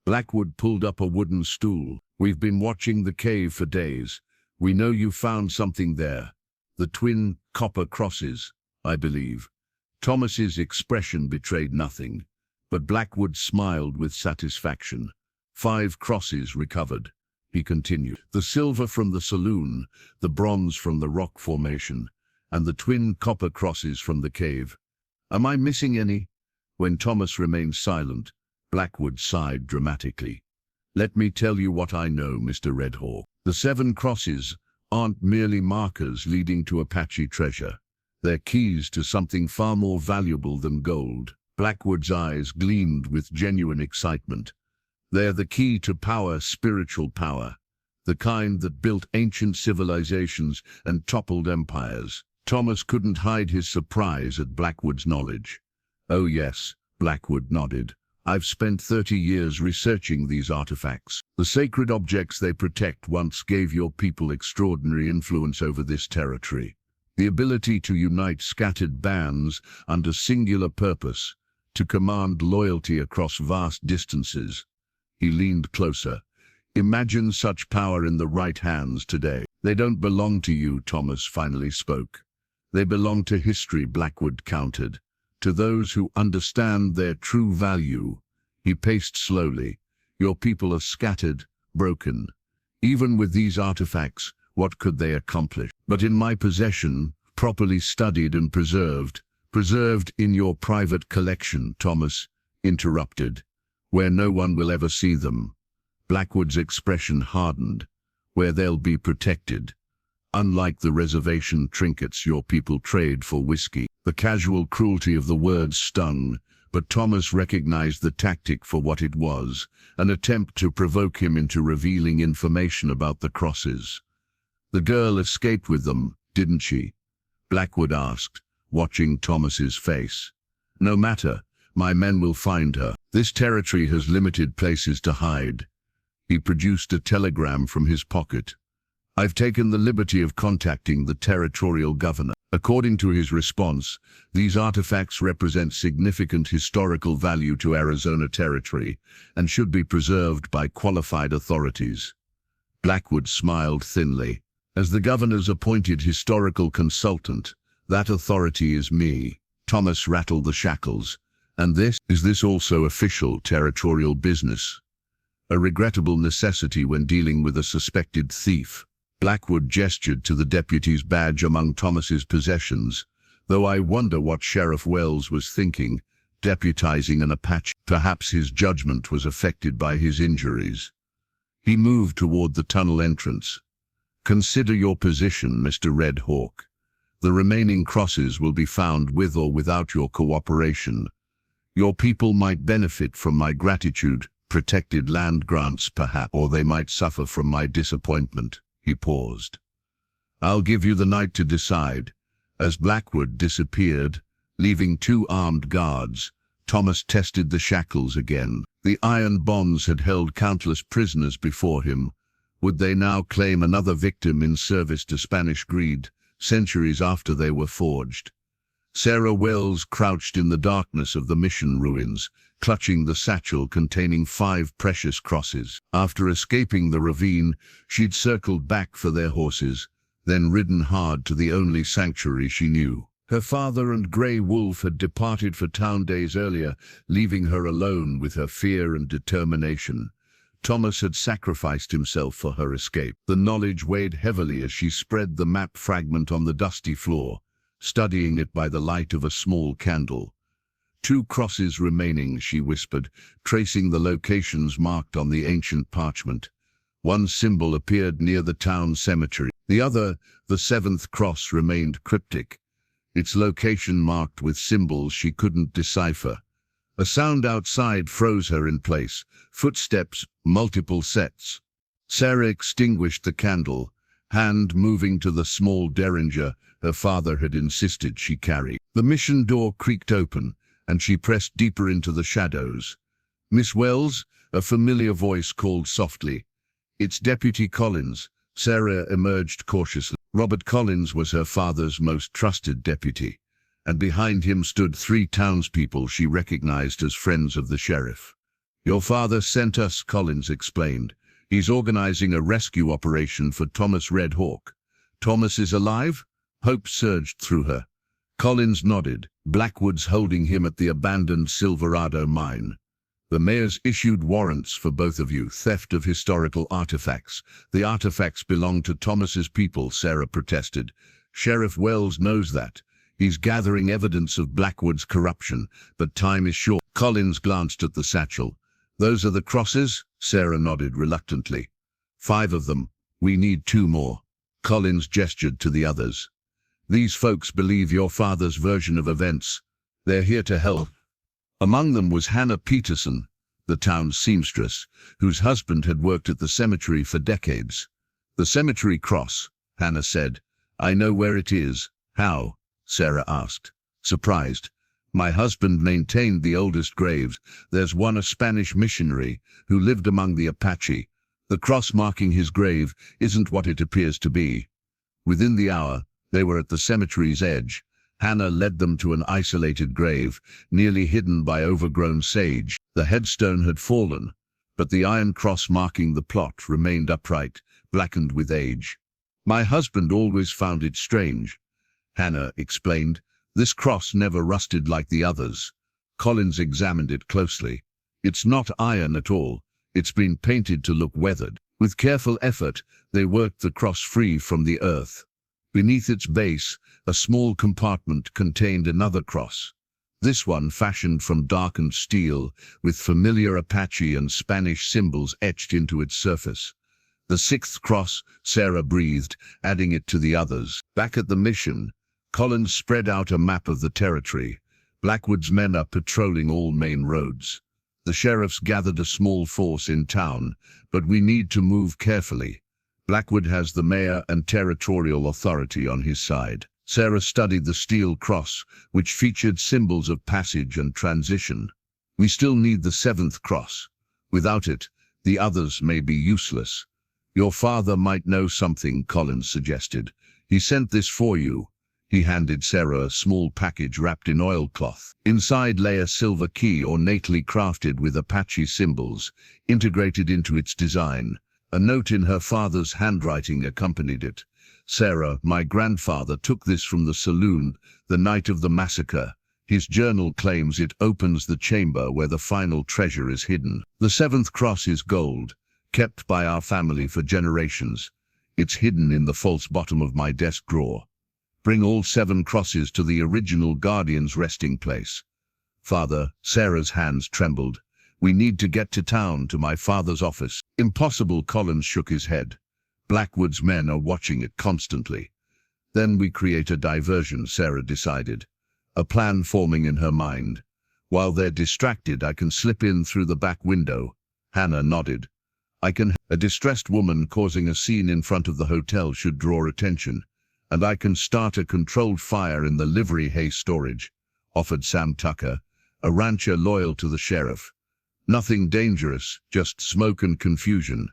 Speaker 1: Blackwood pulled up a wooden stool. "We've been watching the cave for days. We know you found something there. The twin copper crosses, I believe." Thomas's expression betrayed nothing, but Blackwood smiled with satisfaction. "5 crosses recovered," he continued. "The silver from the Saloon, the bronze from the rock formation, and the twin copper crosses from the cave. Am I missing any?" When Thomas remained silent, Blackwood sighed dramatically. "Let me tell you what I know, Mr. Red Hawk. The 7 crosses aren't merely markers leading to Apache treasure. They're keys to something far more valuable than gold." Blackwood's eyes gleamed with genuine excitement. "They're the key to power, spiritual power, the kind that built ancient civilizations and toppled empires." Thomas couldn't hide his surprise at Blackwood's knowledge. "Oh yes," Blackwood nodded. I've spent 30 years researching these artifacts. The sacred objects they protect once gave your people extraordinary influence over this territory. The ability to unite scattered bands under singular purpose, to command loyalty across vast distances. He leaned closer. Imagine such power in the right hands today. They don't belong to you, Thomas finally spoke. They belong to history, Blackwood countered. To those who understand their true value. He paced slowly. Your people are scattered, broken. Even with these artifacts, what could they accomplish? But in my possession, properly studied and preserved in your private collection, Thomas interrupted, where no one will ever see them. Blackwood's expression hardened, where they'll be protected. Unlike the reservation trinkets your people trade for whiskey. The casual cruelty of the words stung, but Thomas recognized the tactic for what it was, an attempt to provoke him into revealing information about the crosses. The girl escaped with them, didn't she? Blackwood asked, watching Thomas's face. No matter, my men will find her. This territory has limited places to hide. He produced a telegram from his pocket. I've taken the liberty of contacting the territorial governor. According to his response, these artifacts represent significant historical value to Arizona territory and should be preserved by qualified authorities. Blackwood smiled thinly. As the governor's appointed historical consultant, that authority is me. Thomas rattled the shackles. And is this also official territorial business? A regrettable necessity when dealing with a suspected thief. Blackwood gestured to the deputy's badge among Thomas's possessions, though I wonder what Sheriff Wells was thinking, deputizing an Apache. Perhaps his judgment was affected by his injuries. He moved toward the tunnel entrance. Consider your position, Mr. Red Hawk. The remaining crosses will be found with or without your cooperation. Your people might benefit from my gratitude, protected land grants perhaps, or they might suffer from my disappointment. He paused. I'll give you the night to decide. As Blackwood disappeared, leaving 2 armed guards, Thomas tested the shackles again. The iron bonds had held countless prisoners before him. Would they now claim another victim in service to Spanish greed, centuries after they were forged? Sarah Wells crouched in the darkness of the mission ruins, clutching the satchel containing 5 precious crosses. After escaping the ravine, she'd circled back for their horses, then ridden hard to the only sanctuary she knew. Her father and Grey Wolf had departed for town days earlier, leaving her alone with her fear and determination. Thomas had sacrificed himself for her escape. The knowledge weighed heavily as she spread the map fragment on the dusty floor, studying it by the light of a small candle. 2 crosses remaining, she whispered, tracing the locations marked on the ancient parchment. One symbol appeared near the town cemetery. The other, the 7th cross, remained cryptic, its location marked with symbols she couldn't decipher. A sound outside froze her in place. Footsteps, multiple sets. Sarah extinguished the candle, hand moving to the small derringer her father had insisted she carry. The mission door creaked open, and she pressed deeper into the shadows. Miss Wells, a familiar voice called softly. It's Deputy Collins. Sarah emerged cautiously. Robert Collins was her father's most trusted deputy, and behind him stood 3 townspeople she recognized as friends of the sheriff. Your father sent us, Collins explained. He's organizing a rescue operation for Thomas Red Hawk. Thomas is alive? Hope surged through her. Collins nodded. Blackwood's holding him at the abandoned Silverado mine. The mayor's issued warrants for both of you. Theft of historical artifacts. The artifacts belong to Thomas's people, Sarah protested. Sheriff Wells knows that. He's gathering evidence of Blackwood's corruption, but time is short. Collins glanced at the satchel. Those are the crosses? Sarah nodded reluctantly. 5 of them. We need 2 more. Collins gestured to the others. These folks believe your father's version of events. They're here to help. Among them was Hannah Peterson, the town's seamstress, whose husband had worked at the cemetery for decades. The cemetery cross, Hannah said. I know where it is. How? Sarah asked, surprised. My husband maintained the oldest graves. There's one a Spanish missionary who lived among the Apache. The cross marking his grave isn't what it appears to be. Within the hour, they were at the cemetery's edge. Hannah led them to an isolated grave, nearly hidden by overgrown sage. The headstone had fallen, but the iron cross marking the plot remained upright, blackened with age. My husband always found it strange, Hannah explained. This cross never rusted like the others. Collins examined it closely. It's not iron at all. It's been painted to look weathered. With careful effort, they worked the cross free from the earth. Beneath its base, a small compartment contained another cross. This one fashioned from darkened steel, with familiar Apache and Spanish symbols etched into its surface. The sixth cross, Sarah breathed, adding it to the others. Back at the mission, Collins spread out a map of the territory. Blackwood's men are patrolling all main roads. The sheriffs gathered a small force in town, but we need to move carefully. Blackwood has the mayor and territorial authority on his side. Sarah studied the steel cross, which featured symbols of passage and transition. We still need the seventh cross. Without it, the others may be useless. Your father might know something, Collins suggested. He sent this for you. He handed Sarah a small package wrapped in oilcloth. Inside lay a silver key ornately crafted with Apache symbols, integrated into its design. A note in her father's handwriting accompanied it. Sarah, my grandfather took this from the saloon the night of the massacre. His journal claims it opens the chamber where the final treasure is hidden. The seventh cross is gold, kept by our family for generations. It's hidden in the false bottom of my desk drawer. Bring all 7 crosses to the original Guardian's resting place. Father, Sarah's hands trembled. We need to get to town, to my father's office. Impossible, Collins shook his head. Blackwood's men are watching it constantly. Then we create a diversion, Sarah decided, a plan forming in her mind. While they're distracted, I can slip in through the back window. Hannah nodded. A distressed woman causing a scene in front of the hotel should draw attention. And I can start a controlled fire in the livery hay storage, offered Sam Tucker, a rancher loyal to the sheriff. Nothing dangerous, just smoke and confusion.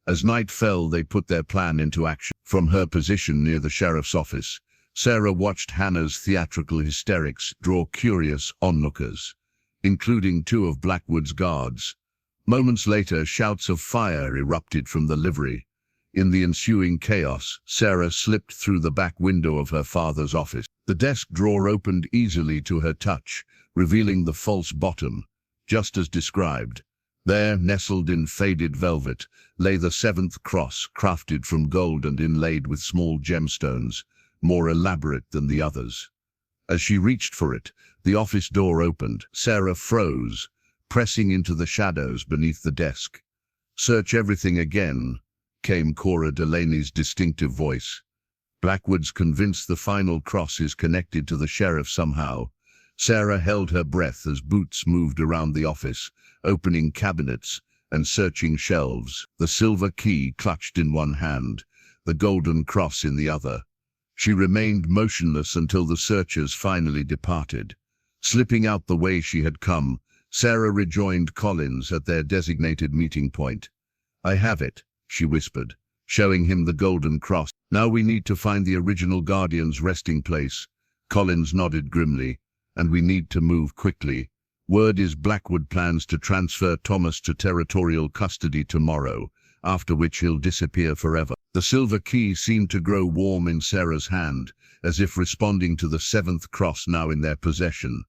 Speaker 1: As night fell, they put their plan into action. From her position near the sheriff's office, Sarah watched Hannah's theatrical hysterics draw curious onlookers, including 2 of Blackwood's guards. Moments later, shouts of fire erupted from the livery. In the ensuing chaos, Sarah slipped through the back window of her father's office. The desk drawer opened easily to her touch, revealing the false bottom, just as described. There, nestled in faded velvet, lay the 7th cross, crafted from gold and inlaid with small gemstones, more elaborate than the others. As she reached for it, the office door opened. Sarah froze, pressing into the shadows beneath the desk. "Search everything again," came Cora Delaney's distinctive voice. "Blackwood's convinced the final cross is connected to the sheriff somehow." Sarah held her breath as Boots moved around the office, opening cabinets and searching shelves, the silver key clutched in one hand, the golden cross in the other. She remained motionless until the searchers finally departed. Slipping out the way she had come, Sarah rejoined Collins at their designated meeting point. "I have it," she whispered, showing him the golden cross. "Now we need to find the original Guardian's resting place." Collins nodded grimly. "And we need to move quickly. Word is Blackwood plans to transfer Thomas to territorial custody tomorrow, after which he'll disappear forever." The silver key seemed to grow warm in Sarah's hand, as if responding to the 7th cross now in their possession.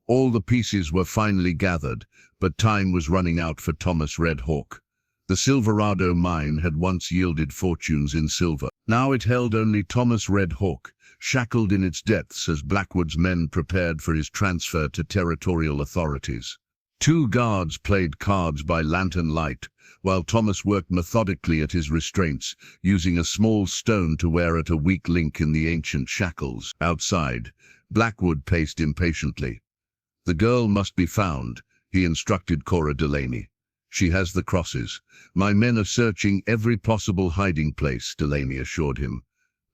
Speaker 1: All the pieces were finally gathered, but time was running out for Thomas Red Hawk. The Silverado mine had once yielded fortunes in silver. Now it held only Thomas Red Hawk, shackled in its depths as Blackwood's men prepared for his transfer to territorial authorities. 2 guards played cards by lantern light, while Thomas worked methodically at his restraints, using a small stone to wear at a weak link in the ancient shackles. Outside, Blackwood paced impatiently. "The girl must be found," he instructed Cora Delaney. "She has the crosses. My men are searching every possible hiding place," Delaney assured him.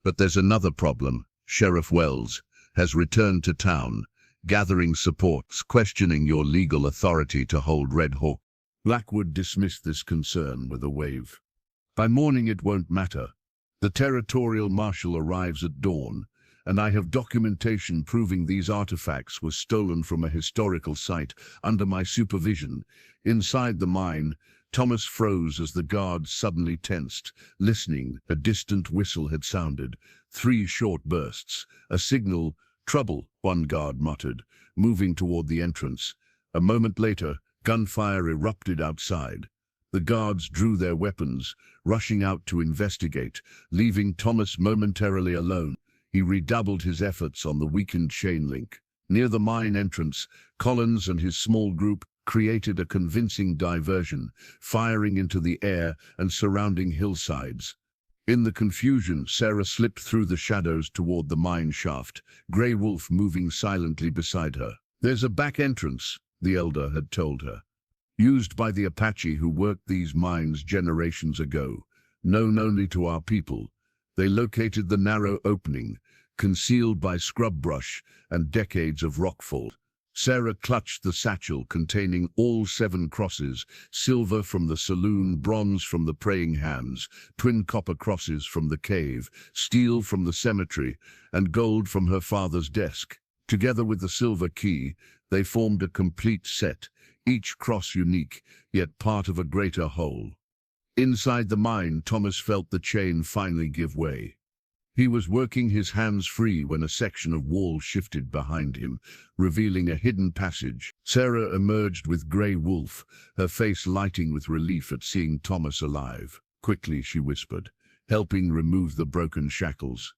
Speaker 1: "But there's another problem. Sheriff Wells has returned to town. gathering supports, questioning your legal authority to hold Red Hawk. Blackwood dismissed this concern with a wave. By morning it won't matter. The territorial marshal arrives at dawn, and I have documentation proving these artifacts were stolen from a historical site under my supervision. Inside the mine, Thomas froze as the guards suddenly tensed. Listening, a distant whistle had sounded. 3 short bursts. A signal, trouble, one guard muttered, moving toward the entrance. A moment later, gunfire erupted outside. The guards drew their weapons, rushing out to investigate, leaving Thomas momentarily alone. He redoubled his efforts on the weakened chain link. Near the mine entrance, Collins and his small group created a convincing diversion, firing into the air and surrounding hillsides. In the confusion, Sarah slipped through the shadows toward the mine shaft, Grey Wolf moving silently beside her. "There's a back entrance," the elder had told her, "used by the Apache who worked these mines generations ago, known only to our people. They located the narrow opening, concealed by scrub brush and decades of rockfall." Sarah clutched the satchel containing all 7 crosses, silver from the saloon, bronze from the praying hands, twin copper crosses from the cave, steel from the cemetery, and gold from her father's desk. Together with the silver key, they formed a complete set, each cross unique, yet part of a greater whole. Inside the mine, Thomas felt the chain finally give way. He was working his hands free when a section of wall shifted behind him, revealing a hidden passage. Sarah emerged with Grey Wolf, her face lighting with relief at seeing Thomas alive. "Quickly," she whispered, helping remove the broken shackles.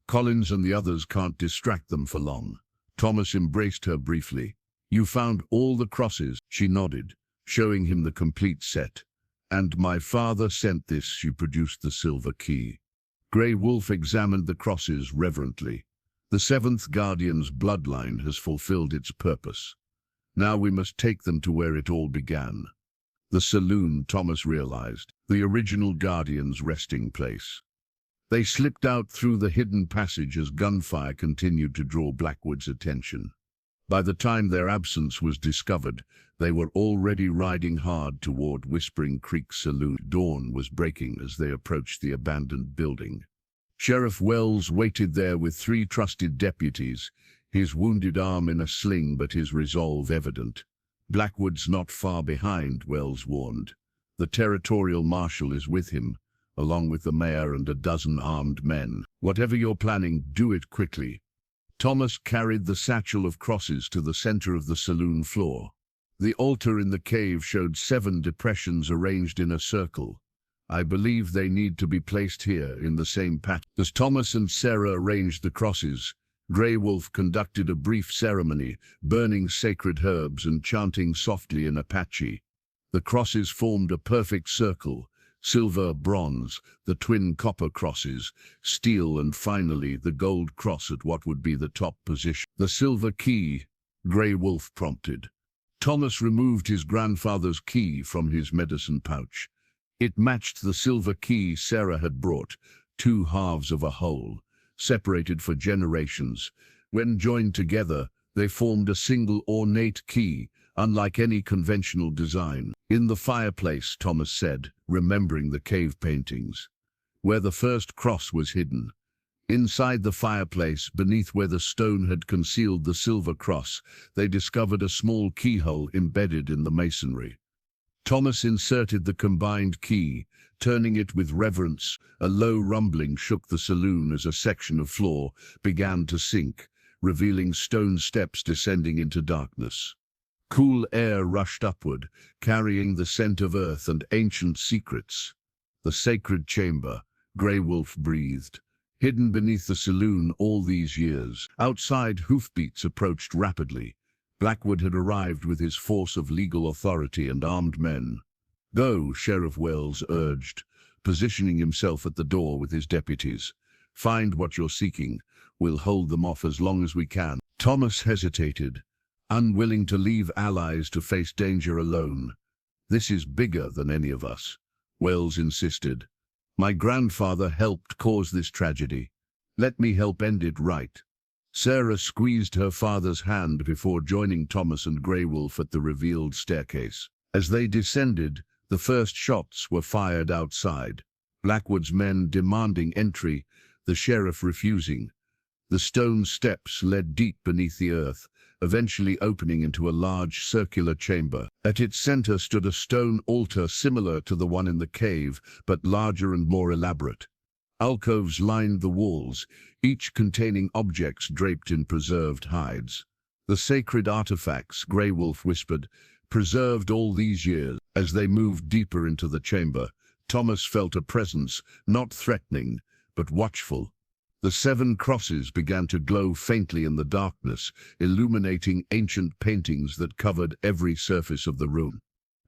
Speaker 1: "Collins and the others can't distract them for long." Thomas embraced her briefly. "You found all the crosses?" She nodded, showing him the complete set. "And my father sent this." She produced the silver key. Grey Wolf examined the crosses reverently. "The 7th Guardian's bloodline has fulfilled its purpose. Now we must take them to where it all began." The saloon, Thomas realized, the original Guardian's resting place. They slipped out through the hidden passage as gunfire continued to draw Blackwood's attention. By the time their absence was discovered, they were already riding hard toward Whispering Creek Saloon. Dawn was breaking as they approached the abandoned building. Sheriff Wells waited there with 3 trusted deputies, his wounded arm in a sling but his resolve evident. "Blackwood's not far behind," Wells warned. "The territorial marshal is with him, along with the mayor and a dozen armed men. Whatever you're planning, do it quickly." Thomas carried the satchel of crosses to the center of the saloon floor. The altar in the cave showed 7 depressions arranged in a circle. "I believe they need to be placed here in the same pattern." As Thomas and Sarah arranged the crosses, Grey Wolf conducted a brief ceremony, burning sacred herbs and chanting softly in Apache. The crosses formed a perfect circle: silver, bronze, the twin copper crosses, steel, and finally the gold cross at what would be the top position. "The silver key," Grey Wolf prompted. Thomas removed his grandfather's key from his medicine pouch. It matched the silver key Sarah had brought, 2 halves of a whole, separated for generations. When joined together, they formed a single ornate key, unlike any conventional design. "In the fireplace," Thomas said, remembering the cave paintings, "where the first cross was hidden. Inside the fireplace, beneath where the stone had concealed the silver cross, they discovered a small keyhole embedded in the masonry." Thomas inserted the combined key, turning it with reverence. A low rumbling shook the saloon as a section of floor began to sink, revealing stone steps descending into darkness. Cool air rushed upward, carrying the scent of earth and ancient secrets. "The sacred chamber," Grey Wolf breathed, "hidden beneath the saloon all these years." Outside, hoofbeats approached rapidly. Blackwood had arrived with his force of legal authority and armed men. "Go," Sheriff Wells urged, positioning himself at the door with his deputies. "Find what you're seeking. We'll hold them off as long as we can." Thomas hesitated, unwilling to leave allies to face danger alone. "This is bigger than any of us," Wells insisted. "My grandfather helped cause this tragedy. Let me help end it right." Sarah squeezed her father's hand before joining Thomas and Grey Wolf at the revealed staircase. As they descended, the first shots were fired outside. Blackwood's men demanding entry, the sheriff refusing. The stone steps led deep beneath the earth, eventually opening into a large circular chamber. At its center stood a stone altar similar to the one in the cave, but larger and more elaborate. Alcoves lined the walls, each containing objects draped in preserved hides. The sacred artifacts, Grey Wolf whispered, preserved all these years. As they moved deeper into the chamber, Thomas felt a presence, not threatening, but watchful. The 7 crosses began to glow faintly in the darkness, illuminating ancient paintings that covered every surface of the room.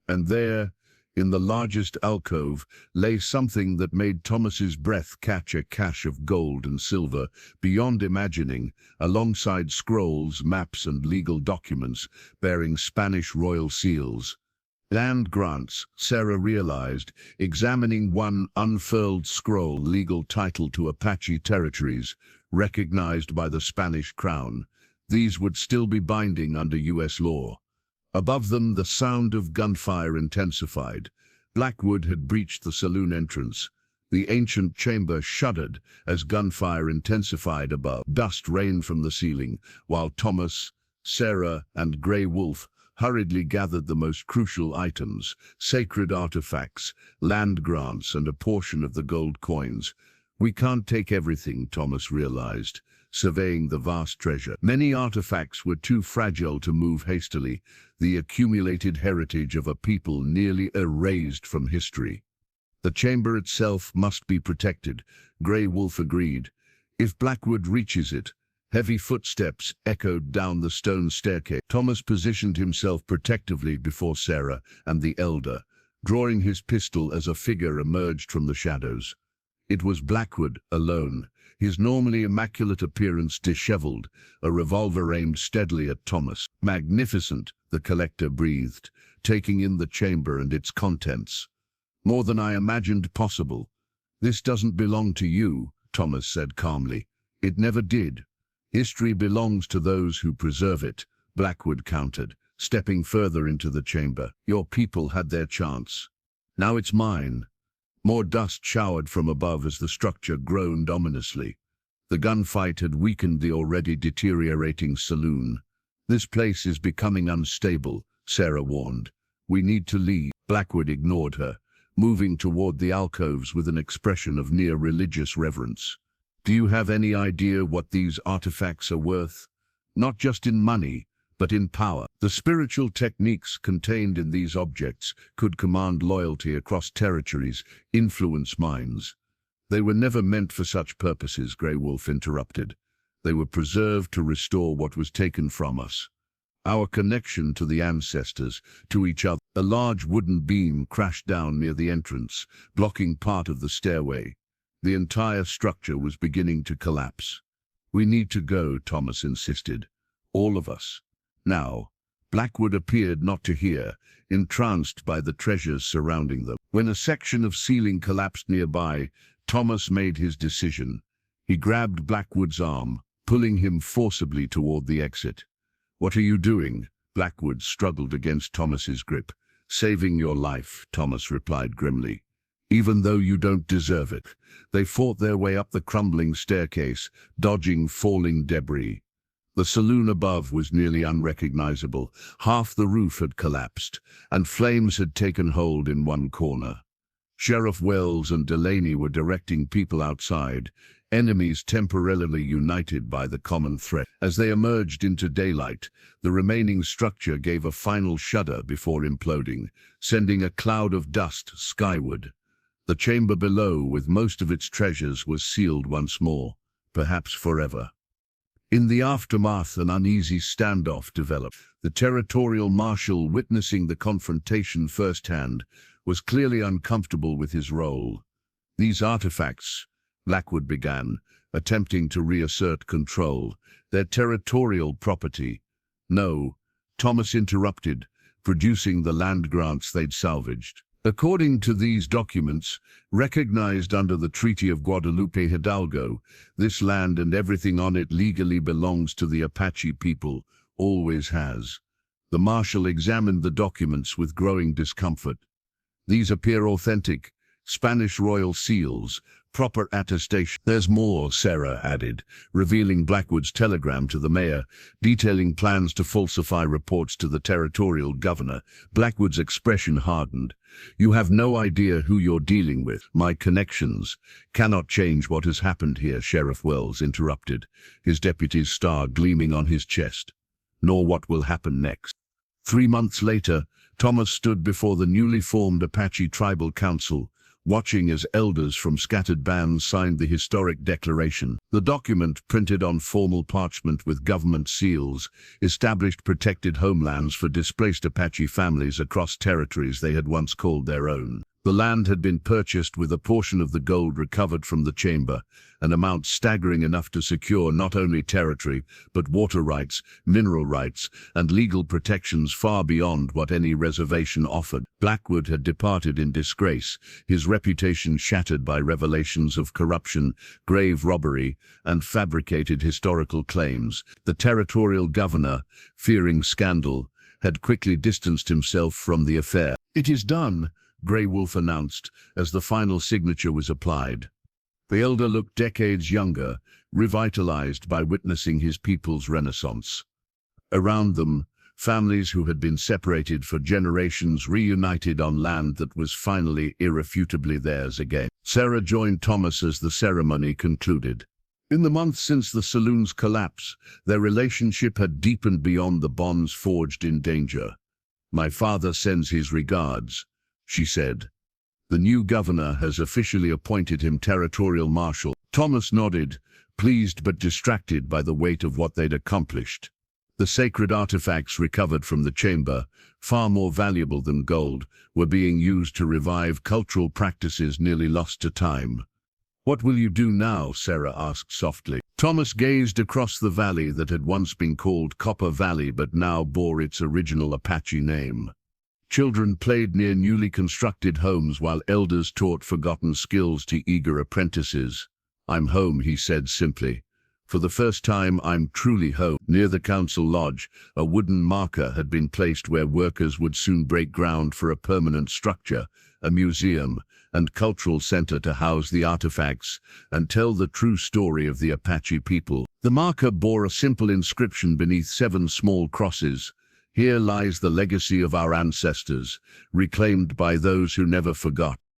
Speaker 1: And there, in the largest alcove, lay something that made Thomas's breath catch, a cache of gold and silver, beyond imagining, alongside scrolls, maps, and legal documents bearing Spanish royal seals. Land grants, Sarah realized, examining one unfurled scroll, legal title to Apache territories, recognized by the Spanish crown. These would still be binding under U.S. law. Above them, the sound of gunfire intensified. Blackwood had breached the saloon entrance. The ancient chamber shuddered as gunfire intensified above. Dust rained from the ceiling, while Thomas, Sarah, and Grey Wolf hurriedly gathered the most crucial items, sacred artifacts, land grants, and a portion of the gold coins. We can't take everything, Thomas realized, surveying the vast treasure. Many artifacts were too fragile to move hastily, the accumulated heritage of a people nearly erased from history. The chamber itself must be protected, Grey Wolf agreed. If Blackwood reaches it, heavy footsteps echoed down the stone staircase. Thomas positioned himself protectively before Sarah and the elder, drawing his pistol as a figure emerged from the shadows. It was Blackwood, alone, his normally immaculate appearance disheveled, a revolver aimed steadily at Thomas. Magnificent, the collector breathed, taking in the chamber and its contents. More than I imagined possible. This doesn't belong to you, Thomas said calmly. It never did. History belongs to those who preserve it, Blackwood countered, stepping further into the chamber. Your people had their chance. Now it's mine. More dust showered from above as the structure groaned ominously. The gunfight had weakened the already deteriorating saloon. This place is becoming unstable, Sarah warned. We need to leave. Blackwood ignored her, moving toward the alcoves with an expression of near religious reverence. Do you have any idea what these artifacts are worth? Not just in money, but in power. The spiritual techniques contained in these objects could command loyalty across territories, influence minds. They were never meant for such purposes, Grey Wolf interrupted. They were preserved to restore what was taken from us. Our connection to the ancestors, to each other. A large wooden beam crashed down near the entrance, blocking part of the stairway. The entire structure was beginning to collapse. We need to go, Thomas insisted. All of us. Now. Blackwood appeared not to hear, entranced by the treasures surrounding them. When a section of ceiling collapsed nearby, Thomas made his decision. He grabbed Blackwood's arm, pulling him forcibly toward the exit. What are you doing? Blackwood struggled against Thomas's grip. Saving your life, Thomas replied grimly. Even though you don't deserve it. They fought their way up the crumbling staircase, dodging falling debris. The saloon above was nearly unrecognizable. Half the roof had collapsed, and flames had taken hold in one corner. Sheriff Wells and Delaney were directing people outside, enemies temporarily united by the common threat. As they emerged into daylight, the remaining structure gave a final shudder before imploding, sending a cloud of dust skyward. The chamber below, with most of its treasures, was sealed once more, perhaps forever. In the aftermath, an uneasy standoff developed. The territorial marshal, witnessing the confrontation firsthand, was clearly uncomfortable with his role. These artifacts, Blackwood began, attempting to reassert control, their territorial property. No, Thomas interrupted, producing the land grants they'd salvaged. According to these documents, recognized under the Treaty of Guadalupe Hidalgo, this land and everything on it legally belongs to the Apache people, always has. The marshal examined the documents with growing discomfort. These appear authentic, Spanish royal seals, proper attestation. There's more, Sarah added, revealing Blackwood's telegram to the mayor, detailing plans to falsify reports to the territorial governor. Blackwood's expression hardened. You have no idea who you're dealing with. My connections cannot change what has happened here, Sheriff Wells interrupted, his deputy's star gleaming on his chest. Nor what will happen next. 3 months later, Thomas stood before the newly formed Apache Tribal Council, watching as elders from scattered bands signed the historic declaration. The document, printed on formal parchment with government seals, established protected homelands for displaced Apache families across territories they had once called their own. The land had been purchased with a portion of the gold recovered from the chamber, an amount staggering enough to secure not only territory, but water rights, mineral rights, and legal protections far beyond what any reservation offered. Blackwood had departed in disgrace, his reputation shattered by revelations of corruption, grave robbery, and fabricated historical claims. The territorial governor, fearing scandal, had quickly distanced himself from the affair. "It is done," Grey Wolf announced, as the final signature was applied. The elder looked decades younger, revitalized by witnessing his people's renaissance. Around them, families who had been separated for generations reunited on land that was finally irrefutably theirs again. Sarah joined Thomas as the ceremony concluded. In the months since the Saloon's collapse, their relationship had deepened beyond the bonds forged in danger. "My father sends his regards," she said. "The new governor has officially appointed him territorial marshal." Thomas nodded, pleased but distracted by the weight of what they'd accomplished. The sacred artifacts recovered from the chamber, far more valuable than gold, were being used to revive cultural practices nearly lost to time. "What will you do now?" Sarah asked softly. Thomas gazed across the valley that had once been called Copper Valley but now bore its original Apache name. Children played near newly constructed homes while elders taught forgotten skills to eager apprentices. "I'm home," he said simply. "For the first time, I'm truly home." Near the council lodge, a wooden marker had been placed where workers would soon break ground for a permanent structure, a museum and cultural center to house the artifacts and tell the true story of the Apache people. The marker bore a simple inscription beneath 7 small crosses. "Here lies the legacy of our ancestors, reclaimed by those who never forgot."